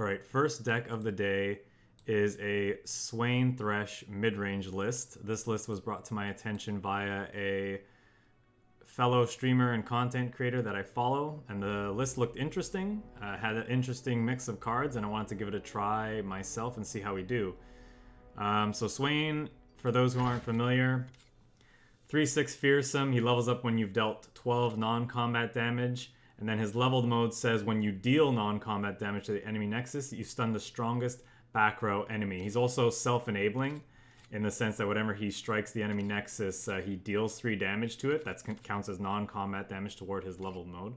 Alright, first deck of the day is a Swain Thresh mid-range list. This list was brought to my attention via a fellow streamer and content creator that I follow, and the list looked interesting, had an interesting mix of cards, and I wanted to give it a try myself and see how we do. So Swain, for those who aren't familiar, 3/6 fearsome. He levels up when you've dealt 12 non-combat damage, and then his leveled mode says when you deal non-combat damage to the enemy nexus, you stun the strongest back row enemy. He's also self-enabling in the sense that whenever he strikes the enemy nexus, he deals 3 damage to it. That counts as non-combat damage toward his leveled mode.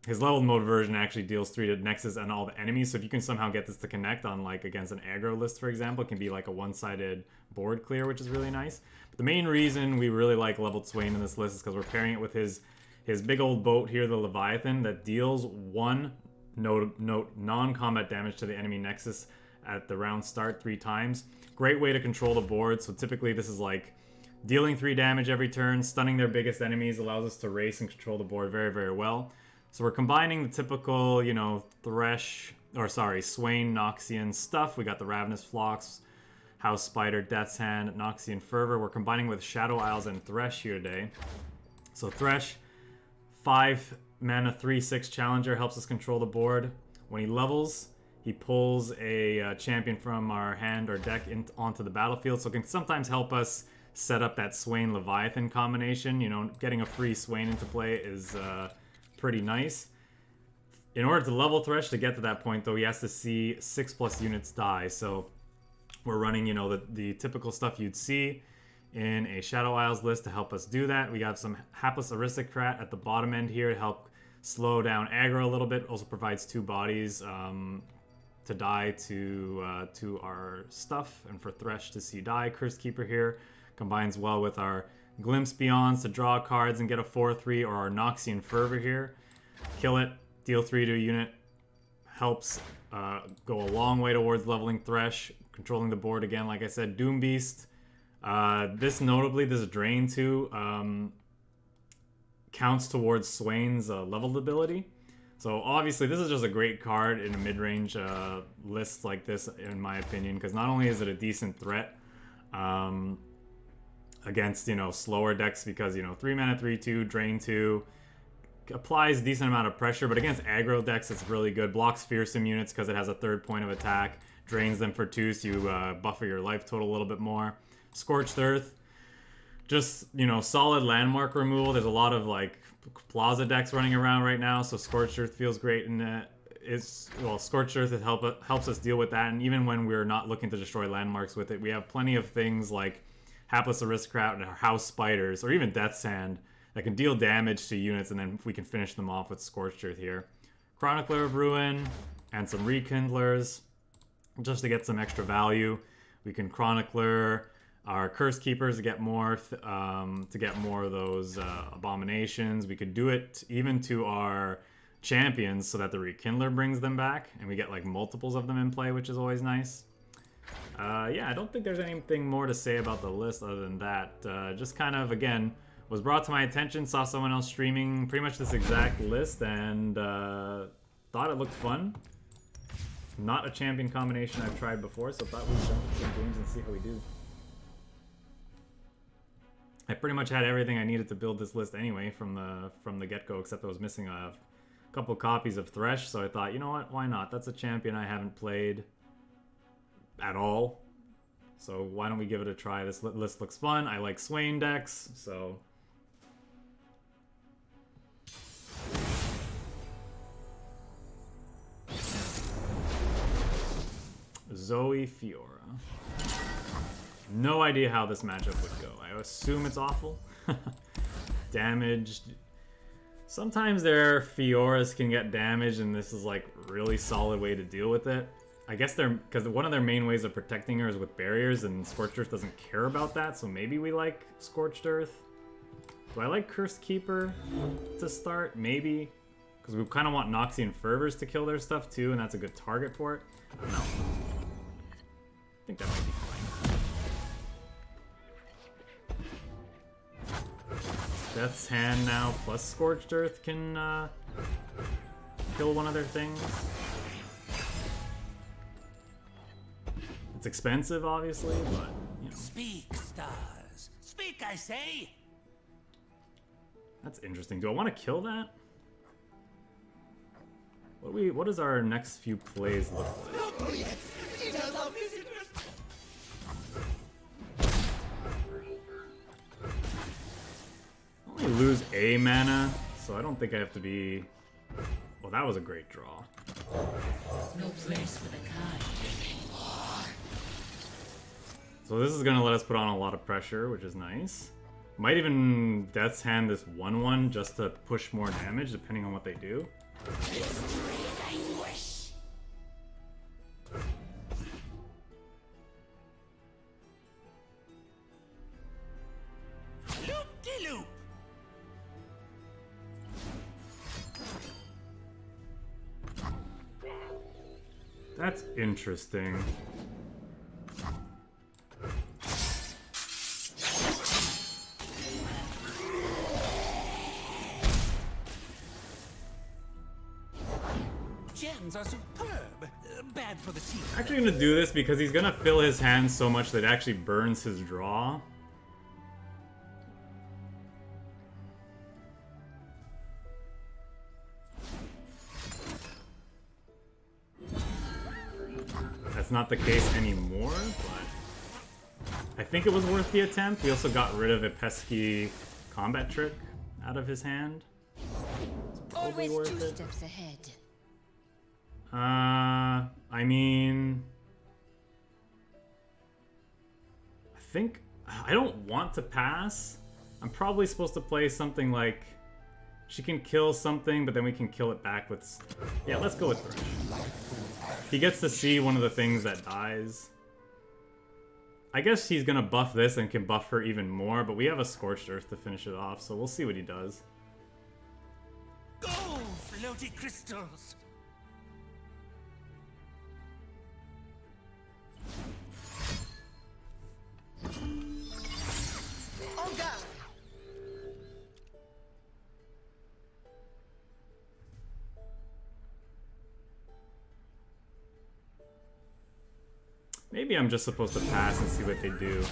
His leveled mode version actually deals 3 to nexus and all the enemies, so if you can somehow get this to connect on like against an aggro list, for example, it can be like a one-sided board clear, which is really nice. But the main reason we really like leveled Swain in this list is because we're pairing it with his big old boat here, the Leviathan, that deals 1 non-combat damage to the enemy nexus at the round start 3 times. Great way to control the board. So typically this is like dealing 3 damage every turn, stunning their biggest enemies, allows us to race and control the board very, very well. So we're combining the typical, you know, Swain Noxian stuff. We got the Ravenous Phlox, House Spider, Death's Hand, Noxian Fervor. We're combining with Shadow Isles and Thresh here today. So Thresh, 5 mana 3/6 challenger, helps us control the board. When he levels, he pulls a champion from our hand or deck onto the battlefield, so it can sometimes help us set up that Swain Leviathan combination. You know, getting a free Swain into play is pretty nice. In order to level Thresh to get to that point, though, he has to see 6+ units die. So we're running, you know, the typical stuff you'd see in a Shadow Isles list to help us do that. We got some Hapless Aristocrat at the bottom end here to help slow down aggro a little bit. Also provides 2 bodies to die to our stuff, and for Thresh to see die. Cursed Keeper here combines well with our Glimpse Beyonds to draw cards and get a 4/3, or our Noxian Fervor here. Kill it, deal 3 to a unit. Helps go a long way towards leveling Thresh, controlling the board again, like I said. Doom Beast. This Drain 2 counts towards Swain's leveled ability. So obviously this is just a great card in a mid-range list like this, in my opinion, because not only is it a decent threat against, you know, slower decks, because, you know, 3 mana 3/2, Drain 2, applies a decent amount of pressure, but against aggro decks it's really good. Blocks fearsome units because it has a 3rd point of attack, drains them for 2, so you buffer your life total a little bit more. Scorched Earth, just, you know, solid landmark removal. There's a lot of like Plaza decks running around right now, so Scorched Earth feels great, and Scorched Earth helps us deal with that. And even when we're not looking to destroy landmarks with it, we have plenty of things like Hapless Aristocrat and House Spiders, or even Death's Hand, that can deal damage to units, and then we can finish them off with Scorched Earth here. Chronicler of Ruin and some Rekindlers just to get some extra value. We can Chronicler our Curse Keepers to get more of those abominations. We could do it even to our champions so that the Rekindler brings them back, and we get like multiples of them in play, which is always nice. Yeah, I don't think there's anything more to say about the list other than that. Just kind of, again, was brought to my attention, saw someone else streaming pretty much this exact list, and thought it looked fun. Not a champion combination I've tried before, so thought we'd jump into some games and see how we do. I pretty much had everything I needed to build this list anyway from the get-go, except I was missing a couple copies of Thresh, so I thought, you know what, why not? That's a champion I haven't played at all, so why don't we give it a try? This list looks fun. I like Swain decks, so... Zoe Fiora. No idea how this matchup would go. I assume it's awful. Damaged. Sometimes their Fioras can get damaged, and this is like really solid way to deal with it. I guess because one of their main ways of protecting her is with barriers, and Scorched Earth doesn't care about that, so maybe we like Scorched Earth. Do I like Cursed Keeper to start? Maybe. Because we kind of want Noxian Fervors to kill their stuff too, and that's a good target for it. I don't know. I think that might be fine. Death's Hand now plus Scorched Earth can kill one of their things. expensive, obviously, but, you know. Speak, stars. Speak, I say. That's interesting. Do I want to kill that? What does our next few plays look like? I only lose a mana, so I don't think I have to be... Well, that was a great draw. No place for the kind. So this is going to let us put on a lot of pressure, which is nice. Might even Death's Hand this 1/1 just to push more damage, depending on what they do. Loop-de-loop. That's interesting. Gems are superb. Bad for the teeth. Actually gonna do this because he's gonna fill his hand so much that it actually burns his draw. That's not the case anymore, but I think it was worth the attempt. We also got rid of a pesky combat trick out of his hand. It's probably Always worth two it. steps ahead. I mean... I think... I don't want to pass. I'm probably supposed to play something like... She can kill something, but then we can kill it back with... Yeah, let's go with Thresh. He gets to see one of the things that dies. I guess he's gonna buff this and can buff her even more, but we have a Scorched Earth to finish it off, so we'll see what he does. Go, floaty crystals. On guard. Maybe I'm just supposed to pass and see what they do.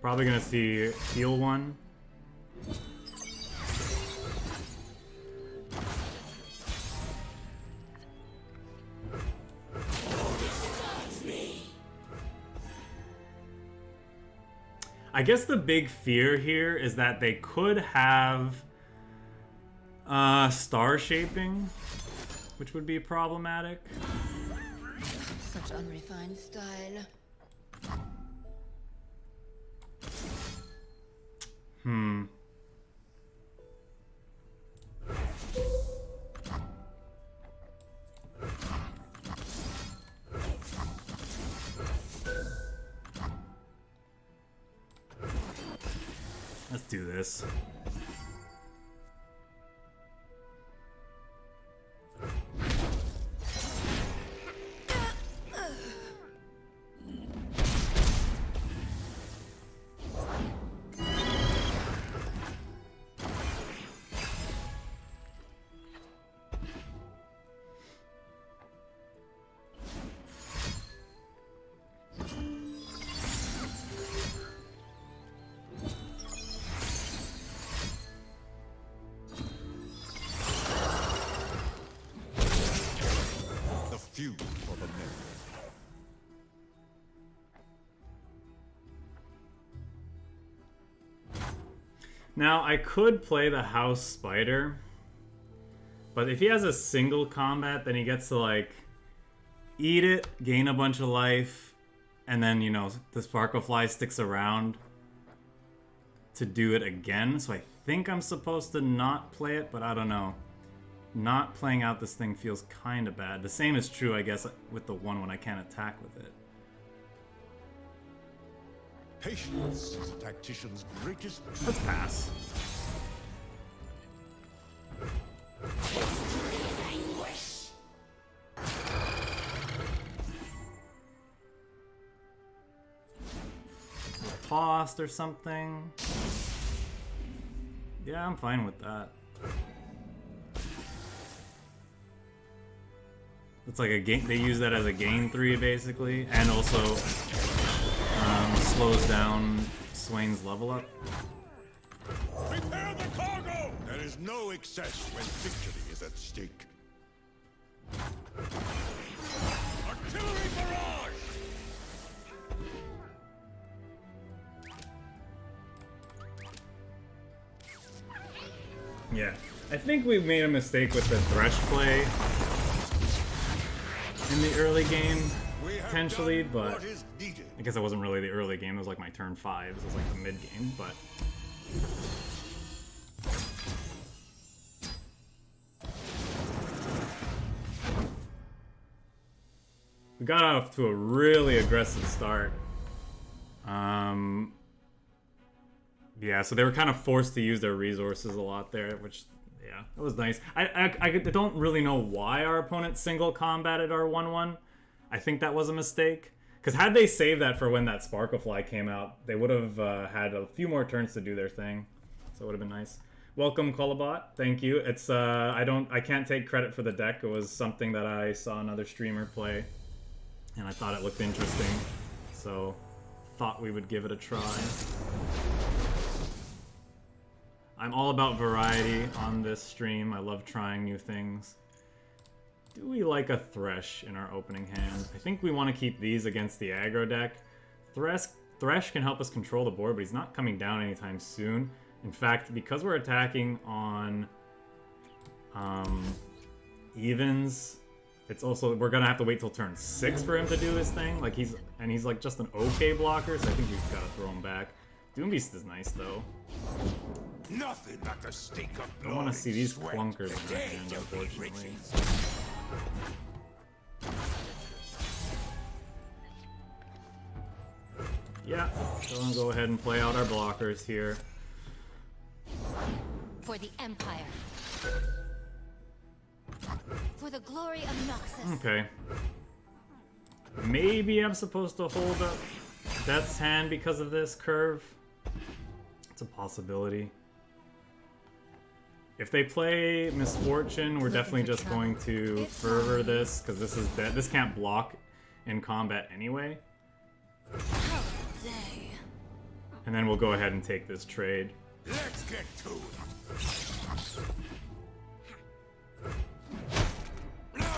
Probably gonna see heal one. I guess the big fear here is that they could have star shaping, which would be problematic. Such unrefined style. Let's do this. Few for the many. Now, I could play the House Spider, but if he has a single combat, then he gets to, like, eat it, gain a bunch of life, and then, you know, the Sparklefly sticks around to do it again. So I think I'm supposed to not play it, but I don't know. Not playing out this thing feels kind of bad. The same is true, I guess, with the one when I can't attack with it. Patience is a tactician's greatest. Let's pass. cost or something. Yeah, I'm fine with that. It's like a gain. They use that as a gain 3 basically, and also slows down Swain's level up. Prepare the cargo! There is no excess when victory is at stake. Artillery barrage! Yeah, I think we made a mistake with the Thresh play in the early game, potentially, but I guess it wasn't really the early game. It was like my turn 5. It was like the mid game, but we got off to a really aggressive start. Yeah, so they were kind of forced to use their resources a lot there, which, yeah, it was nice. I don't really know why our opponent single combated our 1-1. I think that was a mistake. Because had they saved that for when that Sparklefly came out, they would have had a few more turns to do their thing. So it would have been nice. Welcome, Kolobot. Thank you. It's I can't take credit for the deck. It was something that I saw another streamer play, and I thought it looked interesting. So thought we would give it a try. I'm all about variety on this stream. I love trying new things. Do we like a Thresh in our opening hand? I think we want to keep these against the aggro deck. Thresh can help us control the board, but he's not coming down anytime soon. In fact, because we're attacking on evens, it's also, we're gonna have to wait till turn 6 for him to do his thing. Like he's like just an okay blocker, so I think we've got to throw him back. Doombeast is nice though. Nothing but the stink of I don't want to see these clunkers in our hand, unfortunately. Yeah, so we'll go ahead and play out our blockers here. For the Empire. For the glory of Noxus. Okay. Maybe I'm supposed to hold up Death's Hand because of this curve. It's a possibility. If they play Misfortune, we're definitely just going to Fervor this, because this is dead. This can't block in combat anyway. And then we'll go ahead and take this trade. Let's get to it. No!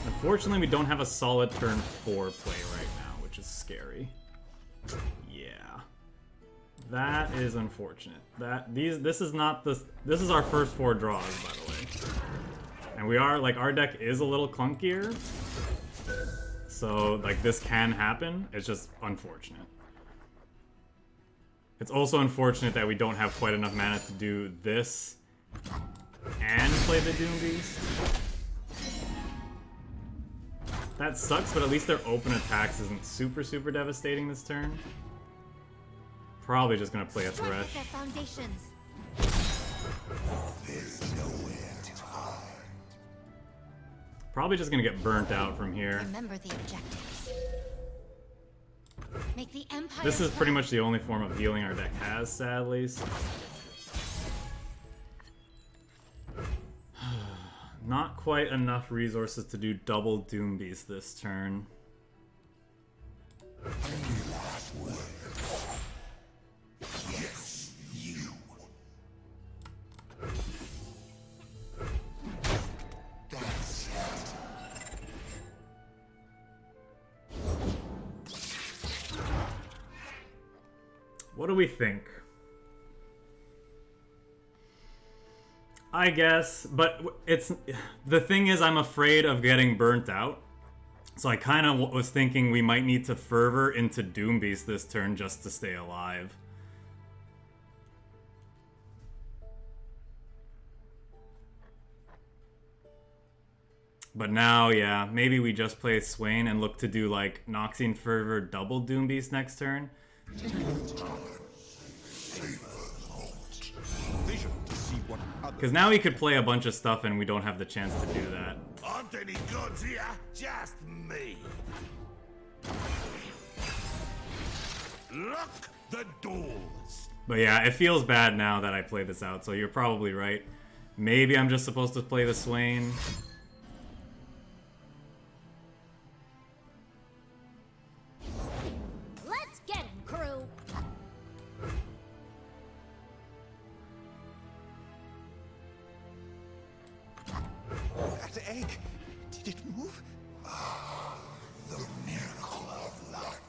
Unfortunately, we don't have a solid turn 4 play right now, which is scary. Yeah. That is unfortunate. This is our first 4 draws, by the way. And we are, like, our deck is a little clunkier. So, like, this can happen. It's just unfortunate. It's also unfortunate that we don't have quite enough mana to do this and play the Doombeast. That sucks, but at least their open attacks isn't super devastating this turn. Probably just gonna play a Thresh. Probably just gonna get burnt out from here. Remember the objectives. Make the Empire This is pretty much the only form of healing our deck has, sadly. So. Not quite enough resources to do double Doombeast this turn. Yes, you. That's it. What do we think? I guess, but it's the thing is I'm afraid of getting burnt out. So I kind of was thinking we might need to Fervor into Doombeast this turn just to stay alive. But now, yeah, maybe we just play Swain and look to do like Noxian Fervor double Doombeast next turn. Because now he could play a bunch of stuff and we don't have the chance to do that. Aren't any gods here? Just me. Lock the doors. But yeah, it feels bad now that I played this out, so you're probably right. Maybe I'm just supposed to play the Swain. Let's get him, crew. That egg, did it move? Ah, the miracle of life.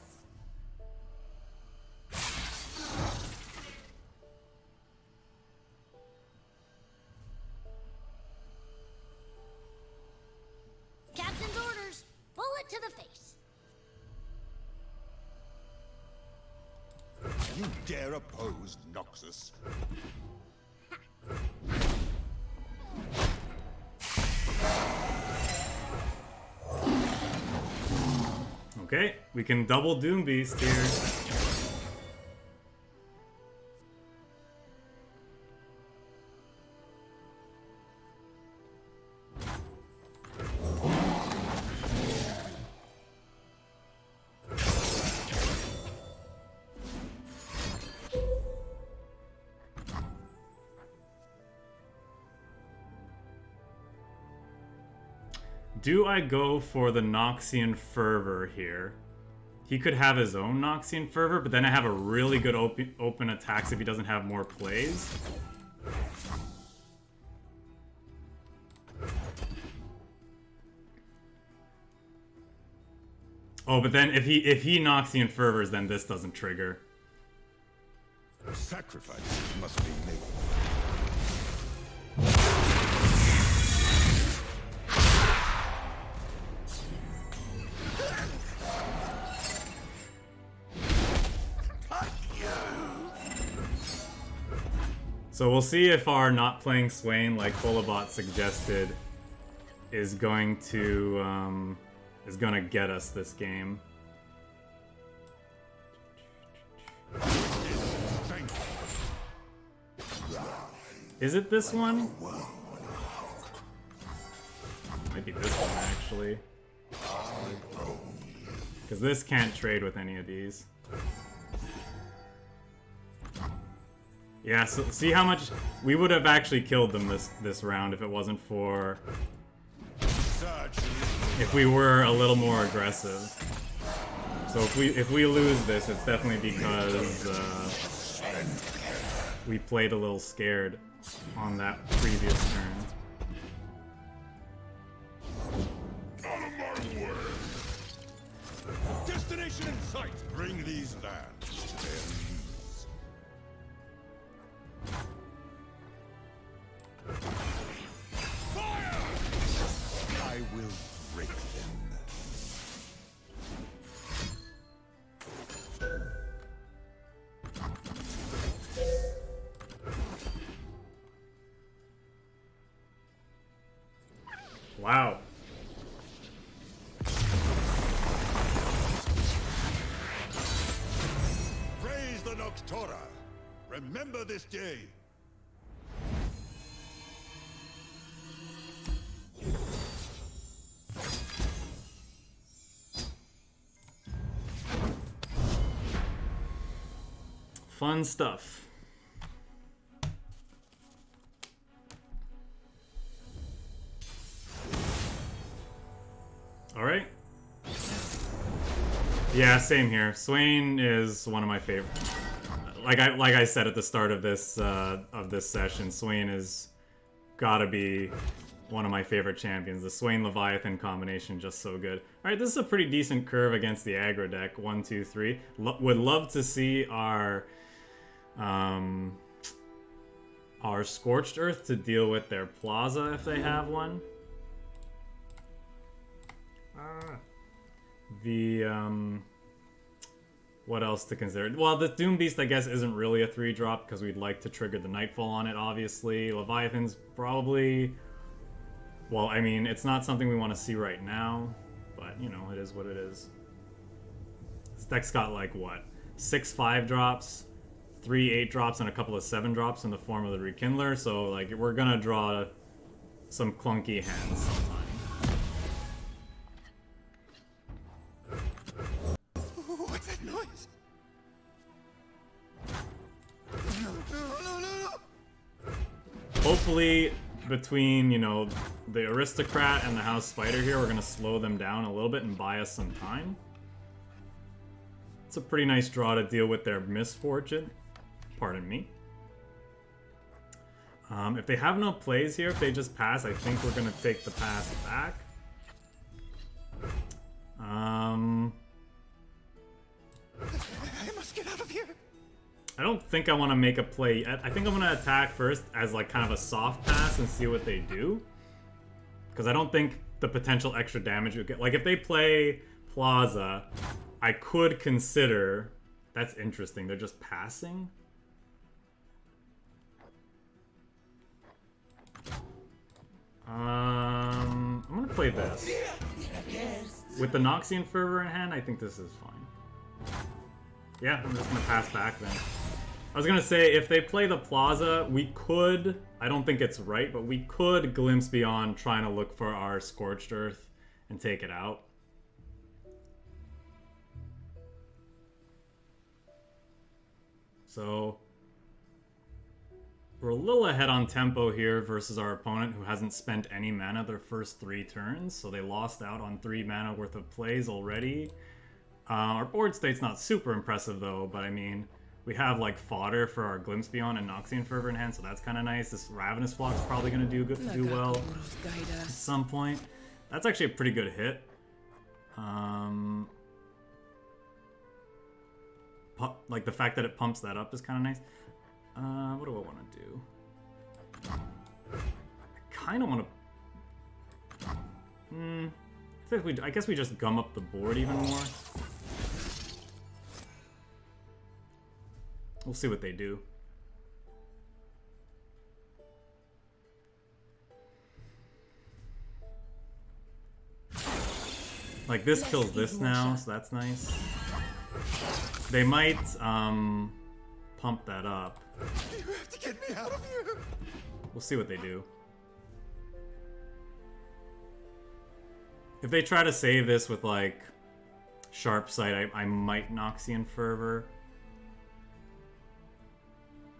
Captain's orders. Bullet to the face. You dare oppose Noxus? Okay, we can double Doom Beast here. Do I go for the Noxian Fervor here? He could have his own Noxian Fervor, but then I have a really good open attacks if he doesn't have more plays. Oh, but then if he Noxian Fervors, then this doesn't trigger. Sacrifices must be made. So we'll see if our not playing Swain, like Kolobot suggested, is going to get us this game. Is it this one? Might be this one actually. Because this can't trade with any of these. Yeah, so see how much we would have actually killed them this round if it wasn't for if we were a little more aggressive. So if we lose this, it's definitely because we played a little scared on that previous turn. Destination in sight. Bring these lands to their knees. Fire! I will break them. Wow. Praise the Noctora. Remember this day. Fun stuff. All right. Yeah, same here. Swain is one of my favorite. Like I said at the start of this session, Swain is gotta be one of my favorite champions. The Swain Leviathan combination just so good. All right, this is a pretty decent curve against the aggro deck. 1, 2, 3. Would love to see our Scorched Earth to deal with their Plaza if they have one. What else to consider? Well, the Doom Beast, I guess, isn't really a 3-drop because we'd like to trigger the Nightfall on it, obviously. Leviathan's probably... Well, I mean, it's not something we want to see right now, but, you know, it is what it is. This deck's got, like, what? 6 5-drops, 3 8-drops, and a couple of 7-drops in the form of the Rekindler, so, like, we're gonna draw some clunky hands sometime. What's that noise? hopefully between, you know, the Aristocrat and the House Spider here, we're going to slow them down a little bit and buy us some time. It's a pretty nice draw to deal with their misfortune. Pardon me. If they have no plays here, if they just pass, I think we're going to take the pass back. I must get out of here. I don't think I want to make a play yet. I think I'm going to attack first as like kind of a soft pass and see what they do. Because I don't think the potential extra damage would get... Like if they play Plaza, I could consider... That's interesting. They're just passing? I'm going to play this. With the Noxian Fervor in hand, I think this is fine. Yeah, I'm just going to pass back then. I was going to say, if they play the Plaza, we could, I don't think it's right, but we could glimpse beyond trying to look for our Scorched Earth and take it out. So, we're a little ahead on tempo here versus our opponent who hasn't spent any mana their first 3 turns, so they lost out on 3 mana worth of plays already. Our board state's not super impressive though, but I mean, we have like fodder for our Glimpse Beyond and Noxian Fervor in hand, so that's kind of nice. This Ravenous Flock's probably going to do well at some point. That's actually a pretty good hit. Like the fact that it pumps that up is kind of nice. What do I want to do? I kind of want to... I guess we just gum up the board even more. We'll see what they do. Like this kills this now, so that's nice. They might pump that up. You have to get me out of here. We'll see what they do. If they try to save this with like Sharp Sight, I might Noxian Fervor.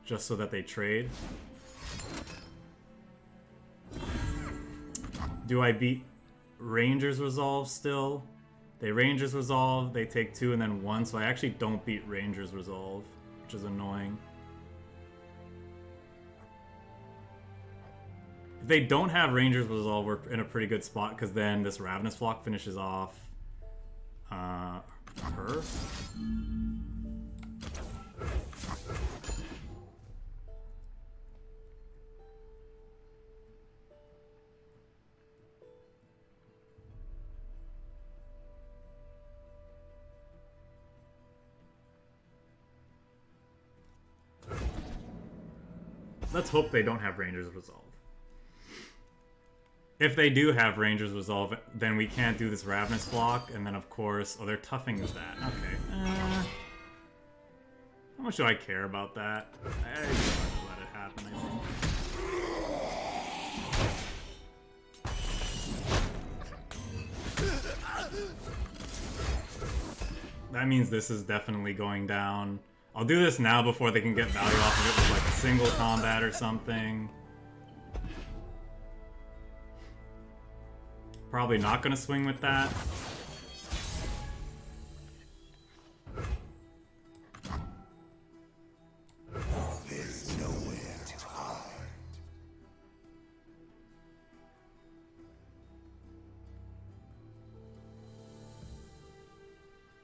Just so that they trade. Do I beat Ranger's Resolve still? They Ranger's Resolve, they take 2 and then 1, so I actually don't beat Ranger's Resolve, which is annoying. If they don't have Ranger's Resolve, we're in a pretty good spot, because then this Ravenous Flock finishes off her. Let's hope they don't have Ranger's Resolve. If they do have Ranger's Resolve, then we can't do this Ravenous Flock, and then of course... Oh, they're toughing that. Okay. How much do I care about that? I just let it happen, I think. That means this is definitely going down. I'll do this now before they can get value off of it with like a single combat or something. Probably not going to swing with that. There's nowhere to hide.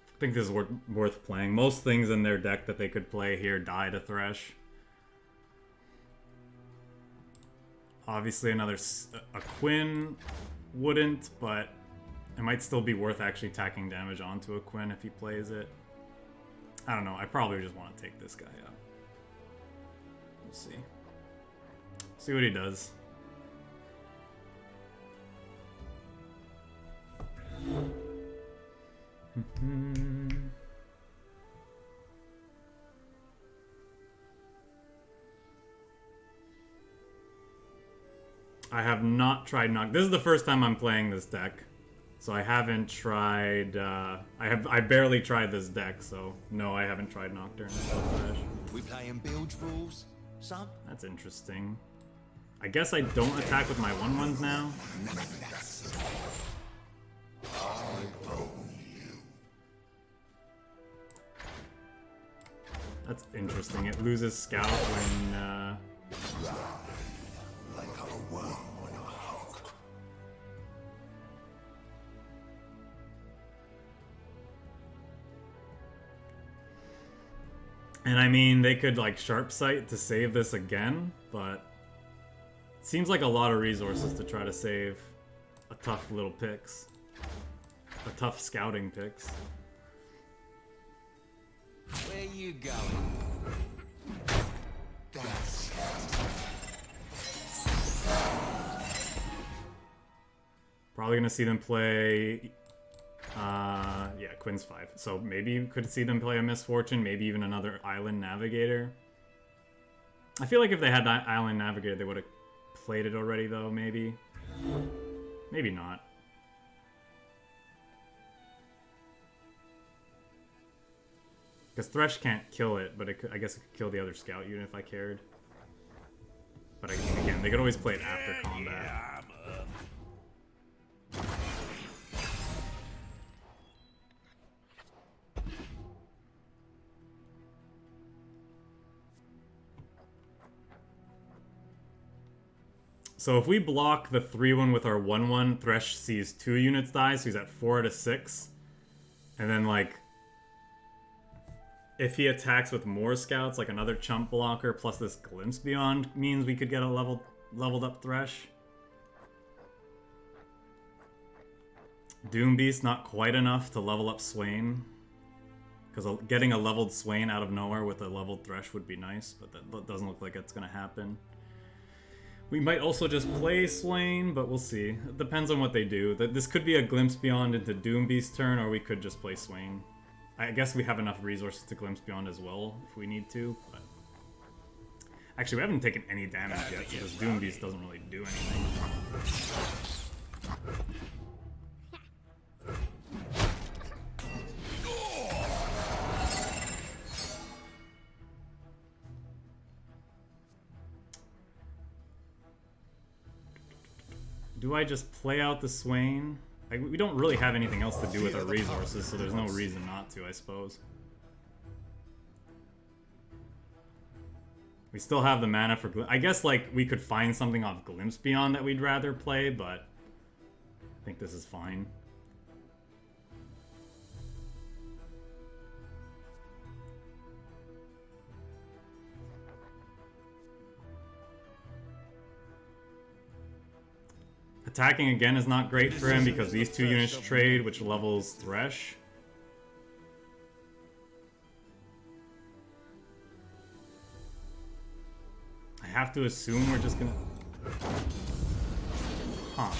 I think this is worth playing. Most things in their deck that they could play here die to Thresh. Obviously a Quinn wouldn't, but it might still be worth actually tacking damage onto a Quinn if he plays it. I don't know, I probably just want to take this guy out. We'll see. See what he does. I have not tried Noct. This is the first time I'm playing this deck, so I haven't tried. I barely tried this deck, so no, I haven't tried Nocturne. We playing bilge rules, son? That's interesting. I guess I don't attack with my 1/1s now. That's interesting. It loses scout when Like a worm on a hook. and I mean, they could like sharp sight to save this again, but it seems like a lot of resources to try to save a tough little picks. A tough scouting picks. Where you going? That's Probably gonna see them play yeah, Quinn's 5. So maybe you could see them play a Misfortune, maybe even another Island Navigator. I feel like if they had that Island Navigator, they would have played it already, though, maybe. Maybe not. Because Thresh can't kill it, but it could, I guess it could kill the other scout unit if I cared. But again, they could always play it after combat. Yeah, I'm up. So if we block the 3/1 with our 1/1, Thresh sees 2 units die, so he's at 4 out of 6. And then, like, if he attacks with more scouts, like another chump blocker plus this Glimpse Beyond means we could get a leveled up Thresh. Doom Beast not quite enough to level up Swain. Because getting a leveled Swain out of nowhere with a leveled Thresh would be nice, but that doesn't look like it's going to happen. We might also just play Swain, but we'll see. It depends on what they do. This could be a Glimpse Beyond into Doom Beast turn, or we could just play Swain. I guess we have enough resources to Glimpse Beyond as well, if we need to, but... Actually, we haven't taken any damage yet, because Doom Beast doesn't really do anything. Do I just play out the Swain? We don't really have anything else to do with our resources, so there's no reason not to, I suppose. We still have the mana for... I guess, like, we could find something off Glimpse Beyond that we'd rather play, but... I think this is fine. Attacking again is not great for him because these 2 units trade, which levels Thresh. I have to assume we're just gonna... Huh.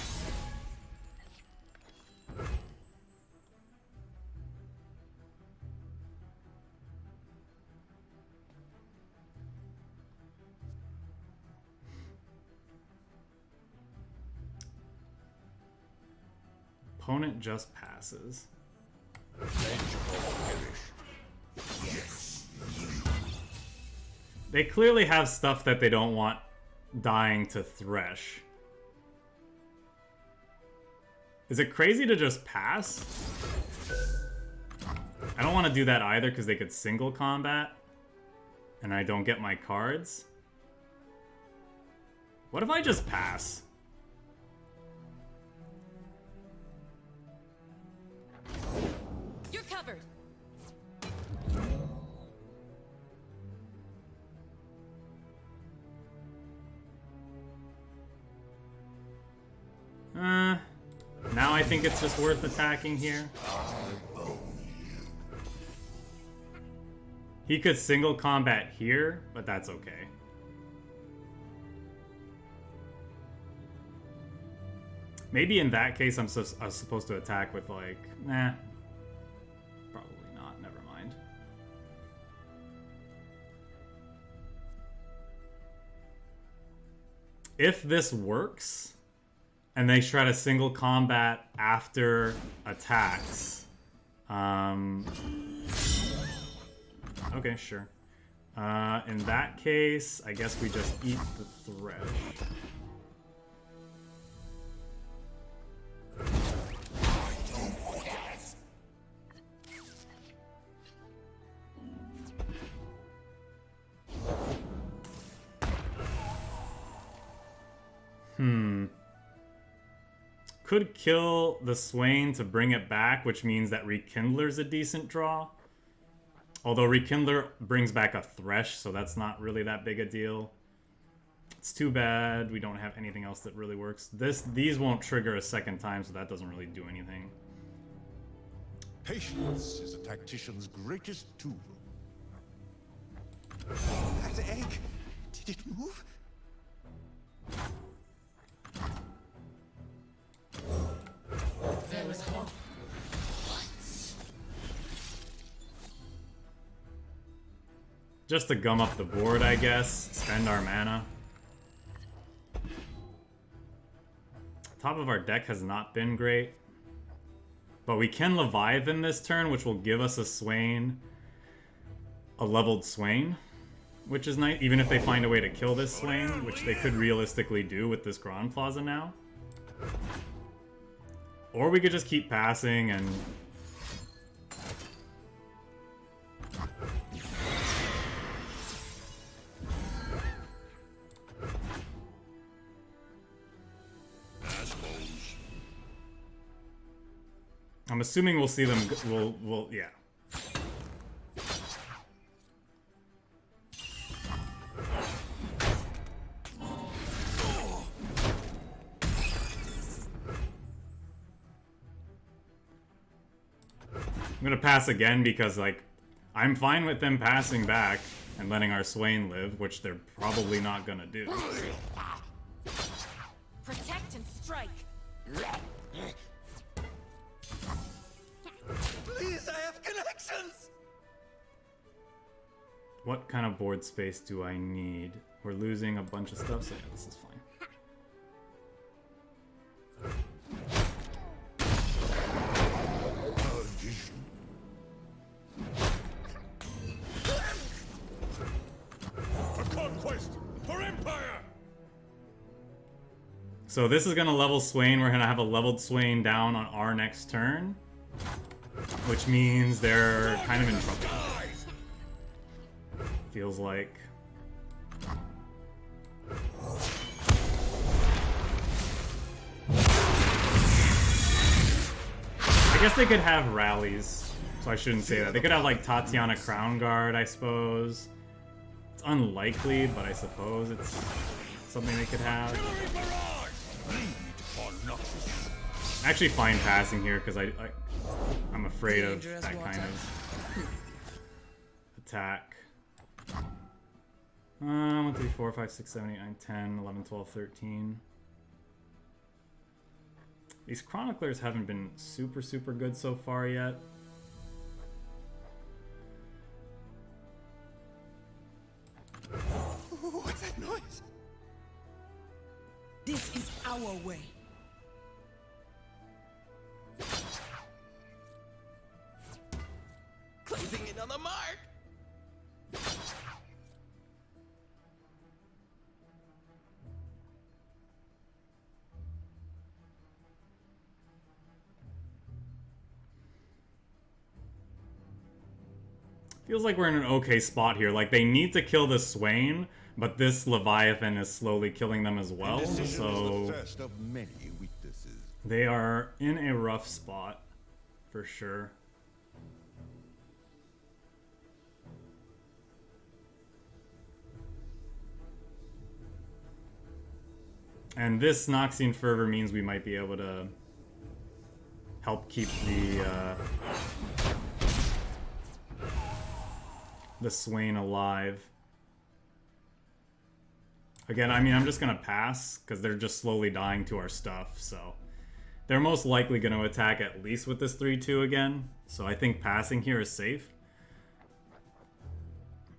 Opponent just passes. They clearly have stuff that they don't want dying to Thresh. Is it crazy to just pass? I don't want to do that either because they could single combat and I don't get my cards. What if I just pass? You're covered. Now I think it's just worth attacking here. He could single combat here, but that's okay. Maybe in that case I'm supposed to attack with, like, nah. Probably not, never mind. If this works, and they try to single combat after attacks, okay, sure. In that case, I guess we just eat the Thresh. Could kill the Swain to bring it back, which means that Rekindler's a decent draw. Although Rekindler brings back a Thresh, so that's not really that big a deal. It's too bad we don't have anything else that really works. These won't trigger a second time, so that doesn't really do anything. Patience is a tactician's greatest tool. That egg, did it move? There is hope. Just to gum up the board, I guess. Spend our mana. Top of our deck has not been great. But we can Leviathan this turn, which will give us a Swain. A leveled Swain. Which is nice, even if they find a way to kill this Swain, which they could realistically do with this Grand Plaza now. Or we could just keep passing and... I'm assuming we'll see them. We'll yeah. I'm gonna pass again because, like, I'm fine with them passing back and letting our Swain live, which they're probably not gonna do. Protect and strike. Please, I have connections! What kind of board space do I need? We're losing a bunch of stuff, so yeah, this is fine. A conquest for Empire! So this is gonna level Swain. We're gonna have a leveled Swain down on our next turn, which means they're kind of in trouble. Feels like. I guess they could have rallies, so I shouldn't say that. They could have, like, Tatiana Crown Guard, I suppose. It's unlikely, but I suppose it's something they could have. I'm actually fine passing here because I'm afraid of that kind of attack. 1, 3, 4, 5, 6, 7, 8, 9, 10, 11, 12, 13. These Chroniclers haven't been super good so far yet. What's that noise? This is our way. Closing in on the mark! Feels like we're in an okay spot here. Like, they need to kill the Swain, but this Leviathan is slowly killing them as well, so the first of many weaknesses. they are in a rough spot, for sure. And this Noxian Fervor means we might be able to help keep the Swain alive. Again, I mean, I'm just gonna pass because they're just slowly dying to our stuff, so they're most likely going to attack at least with this 3-2 again. So I think passing here is safe.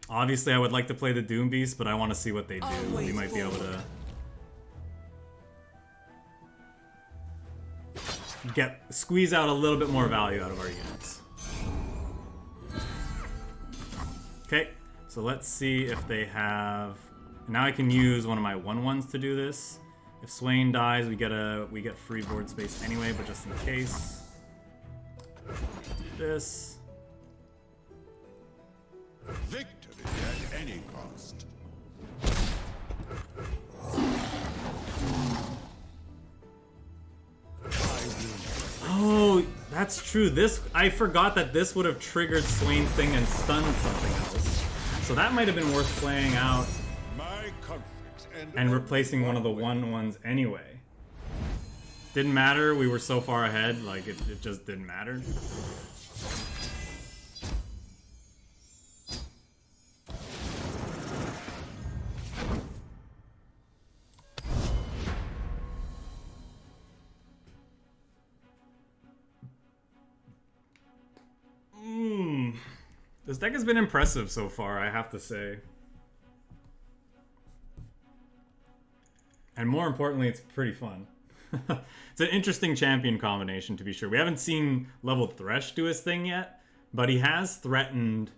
Obviously, I would like to play the Doom Beast, but I want to see what they do. We might be able to squeeze out a little bit more value out of our units. Okay, so let's see if they have. Now I can use one of my 1/1s to do this. If Swain dies, we get free board space anyway, but just in case. This. Victory at any cost. That's true. This I forgot that this would have triggered Swain's thing and stunned something else. So that might have been worth playing out My conflict and replacing one of the 1/1s anyway. Didn't matter. We were so far ahead. Like it just didn't matter. This deck has been impressive so far, I have to say. And more importantly, it's pretty fun. It's an interesting champion combination, to be sure. We haven't seen level Thresh do his thing yet, but he has threatened,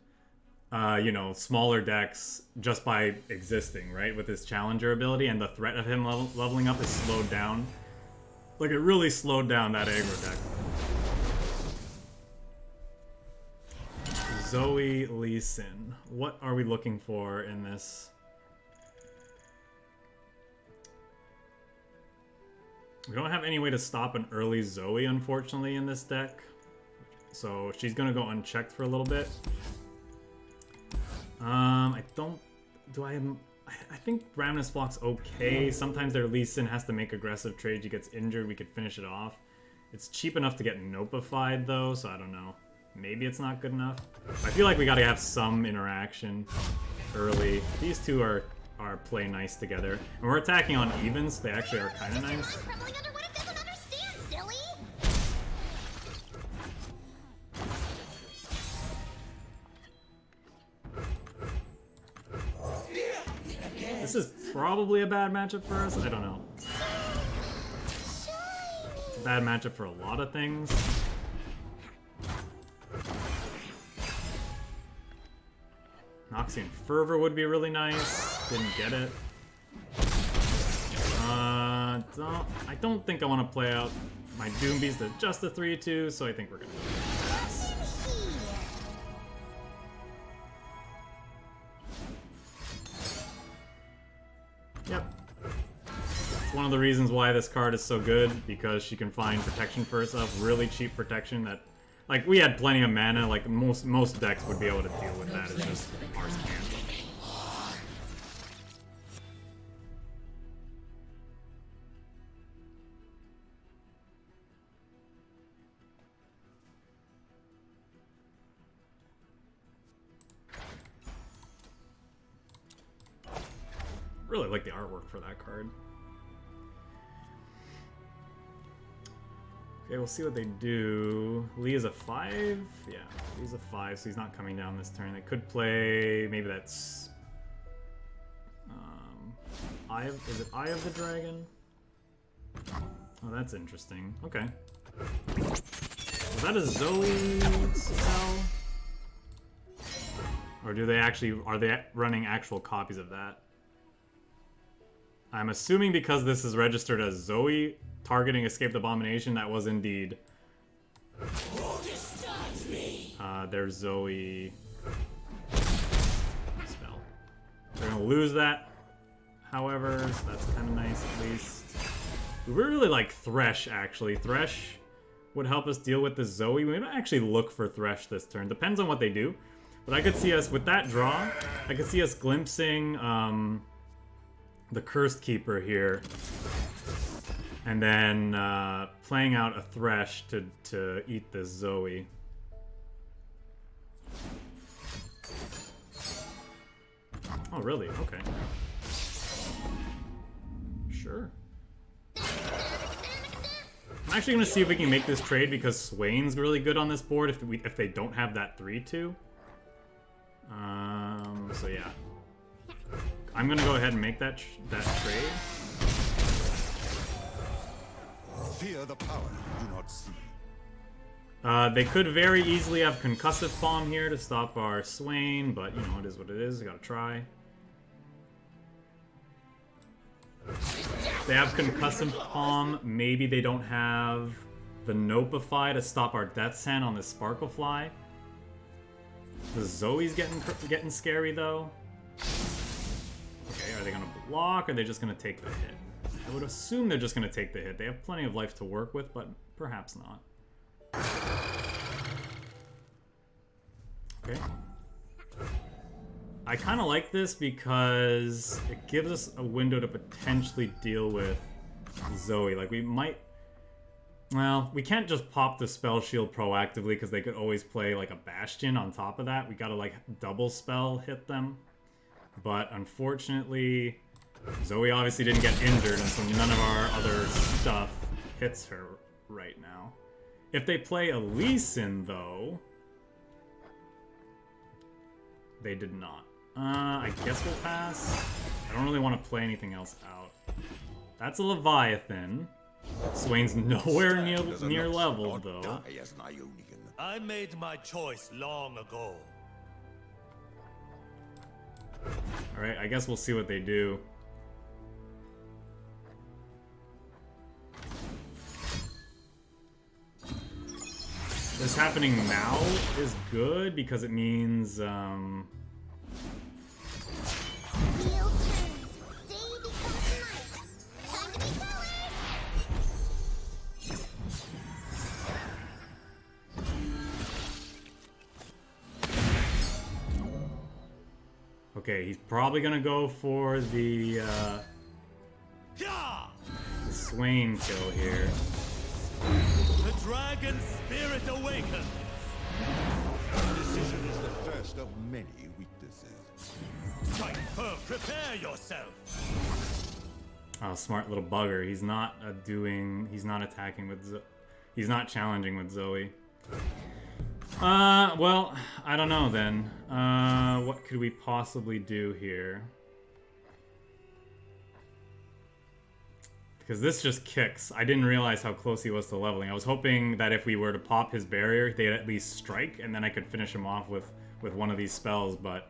you know, smaller decks just by existing, right? With his challenger ability, and the threat of him leveling up is slowed down. Like, it really slowed down that aggro deck. Zoe Lee Sin. What are we looking for in this? We don't have any way to stop an early Zoe, unfortunately, in this deck. So she's gonna go unchecked for a little bit. I don't... Do I... I think Ravenous Flock's okay. Sometimes their Lee Sin has to make aggressive trades. He gets injured, we could finish it off. It's cheap enough to get nopified, though, so I don't know. Maybe it's not good enough. I feel like we gotta have some interaction early. These two are play nice together. And we're attacking on evens, so they actually are kind of nice. Crumbling under what it doesn't understand, silly! This is probably a bad matchup for us. I don't know. It's a bad matchup for a lot of things. Noxian Fervor would be really nice. Didn't get it. I don't think I want to play out my Doom Beast at just a 3-2, so I think we're gonna do it. Yep. It's one of the reasons why this card is so good, because she can find protection for herself, really cheap protection that... Like, we had plenty of mana, like, most decks would be able to deal with that, it's just ours can't. Really like the artwork for that card. Okay, we'll see what they do. Lee is a 5? Yeah, Lee's a 5, so he's not coming down this turn. They could play... Maybe that's... is it Eye of the Dragon? Oh, that's interesting. Okay. Was that a Zoe spell? Or do they actually... Are they running actual copies of that? I'm assuming because this is registered as Zoe targeting Escaped Abomination, that was indeed their Zoe spell. They're gonna lose that, however, so that's kind of nice at least. We really like Thresh, actually. Thresh would help us deal with the Zoe. We might actually look for Thresh this turn. Depends on what they do. But I could see us, with that draw, I could see us glimpsing the Cursed Keeper here. And then playing out a Thresh to eat this Zoe. Oh, really? Okay. Sure. I'm actually going to see if we can make this trade because Swain's really good on this board if they don't have that 3-2. So yeah. I'm going to go ahead and make that trade. Fear the power you do not see. They could very easily have Concussive Palm here to stop our Swain, but you know, it is what it is. We gotta try. They have Concussive Palm. Maybe they don't have the Nopify to stop our Death's Hand on this Sparklefly. The Zoe's getting scary though. Okay, are they gonna block or are they just gonna take the hit? I would assume they're just gonna take the hit. They have plenty of life to work with, but perhaps not. Okay. I kind of like this because it gives us a window to potentially deal with Zoe. Like, we might... Well, we can't just pop the spell shield proactively because they could always play, like, a Bastion on top of that. We gotta, like, double spell hit them. But, unfortunately, Zoe obviously didn't get injured, and so none of our other stuff hits her right now. If they play a Lee Sin, though... They did not. I guess we'll pass. I don't really want to play anything else out. That's a Leviathan. Swain's nowhere near level, though. I made my choice long ago. Alright, I guess we'll see what they do. This happening now is good because it means, Wheel turns. Day becomes night. Time to be colors. Okay, he's probably gonna go for the Swain kill here. The dragon spirit awakens. Decision is the first of many weaknesses. Strike firm. Prepare yourself. Oh, smart little bugger. He's not he's not attacking with he's not challenging with Zoe. Well, I don't know then. What could we possibly do here? Because this just kicks. I didn't realize how close he was to leveling. I was hoping that if we were to pop his barrier, they'd at least strike, and then I could finish him off with one of these spells, but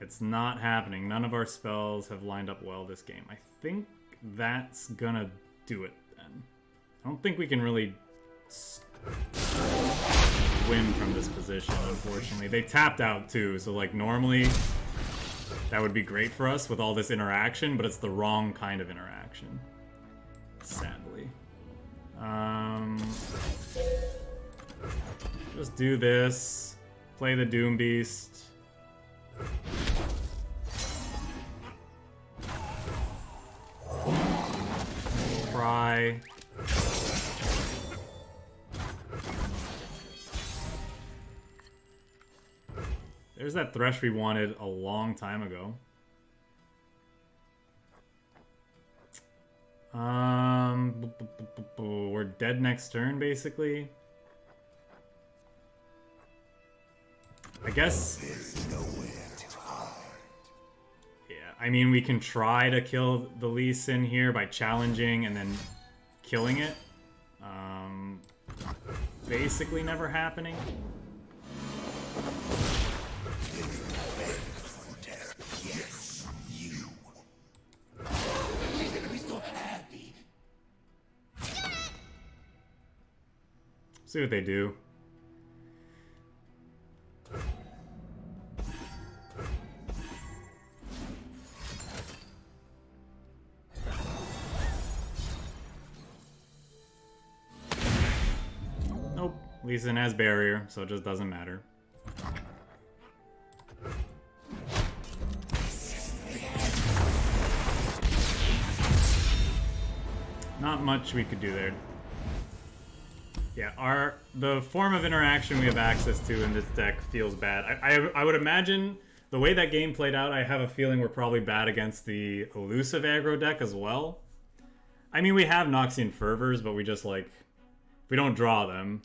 it's not happening. None of our spells have lined up well this game. I think that's gonna do it then. I don't think we can really win from this position, unfortunately. They tapped out too, so like normally that would be great for us with all this interaction, but it's the wrong kind of interaction. Sadly. Just do this. Play the Doom Beast. Cry. There's that Thresh we wanted a long time ago. We're dead next turn, basically. I guess. Yeah, I mean, we can try to kill the Lee Sin here by challenging and then killing it. Basically never happening. See what they do. Nope. Lee Sin has barrier, so it just doesn't matter. Not much we could do there. Yeah, the form of interaction we have access to in this deck feels bad. I would imagine the way that game played out, I have a feeling we're probably bad against the elusive aggro deck as well. I mean, we have Noxian Fervors, but we just like, we don't draw them.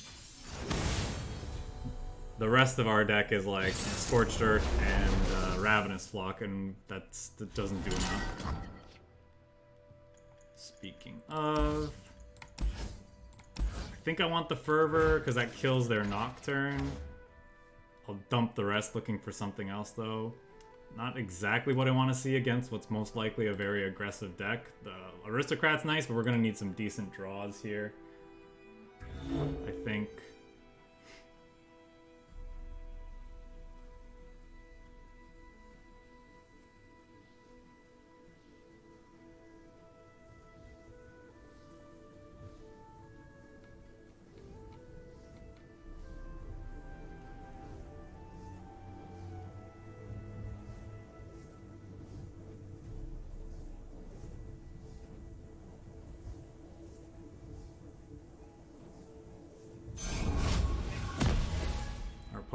The rest of our deck is like Scorched Earth and Ravenous Flock, and that doesn't do enough. Speaking of... I think I want the Fervor, because that kills their Nocturne. I'll dump the rest looking for something else, though. Not exactly what I want to see against what's most likely a very aggressive deck. The Aristocrat's nice, but we're going to need some decent draws here. I think.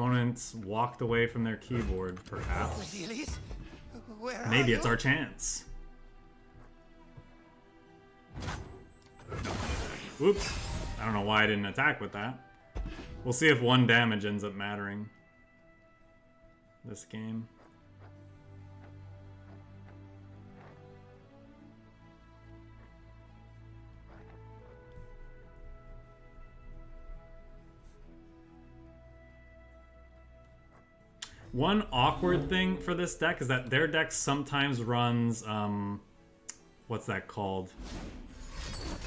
Opponents walked away from their keyboard, perhaps. Lady Elise? Where are Maybe you? it's our chance. Oops. I don't know why I didn't attack with that. We'll see if 1 damage ends up mattering this game. One awkward thing for this deck is that their deck sometimes runs, what's that called?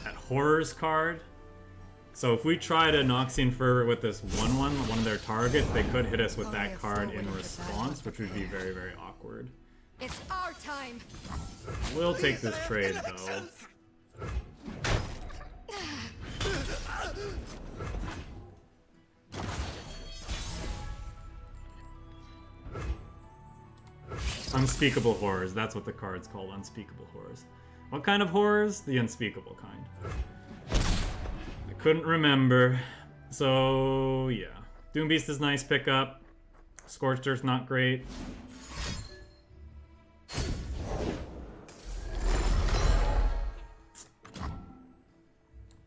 That Horrors card. So if we try to Noxian Fervor with this 1/1, one of their targets, they could hit us with that card in response, which would be very, very awkward. It's our time. We'll take Please, I this have trade, though. connections. Unspeakable Horrors, that's what the card's called, Unspeakable Horrors. What kind of horrors? The unspeakable kind. I couldn't remember. So, yeah. Doombeast is nice pickup. Scorched Earth's not great.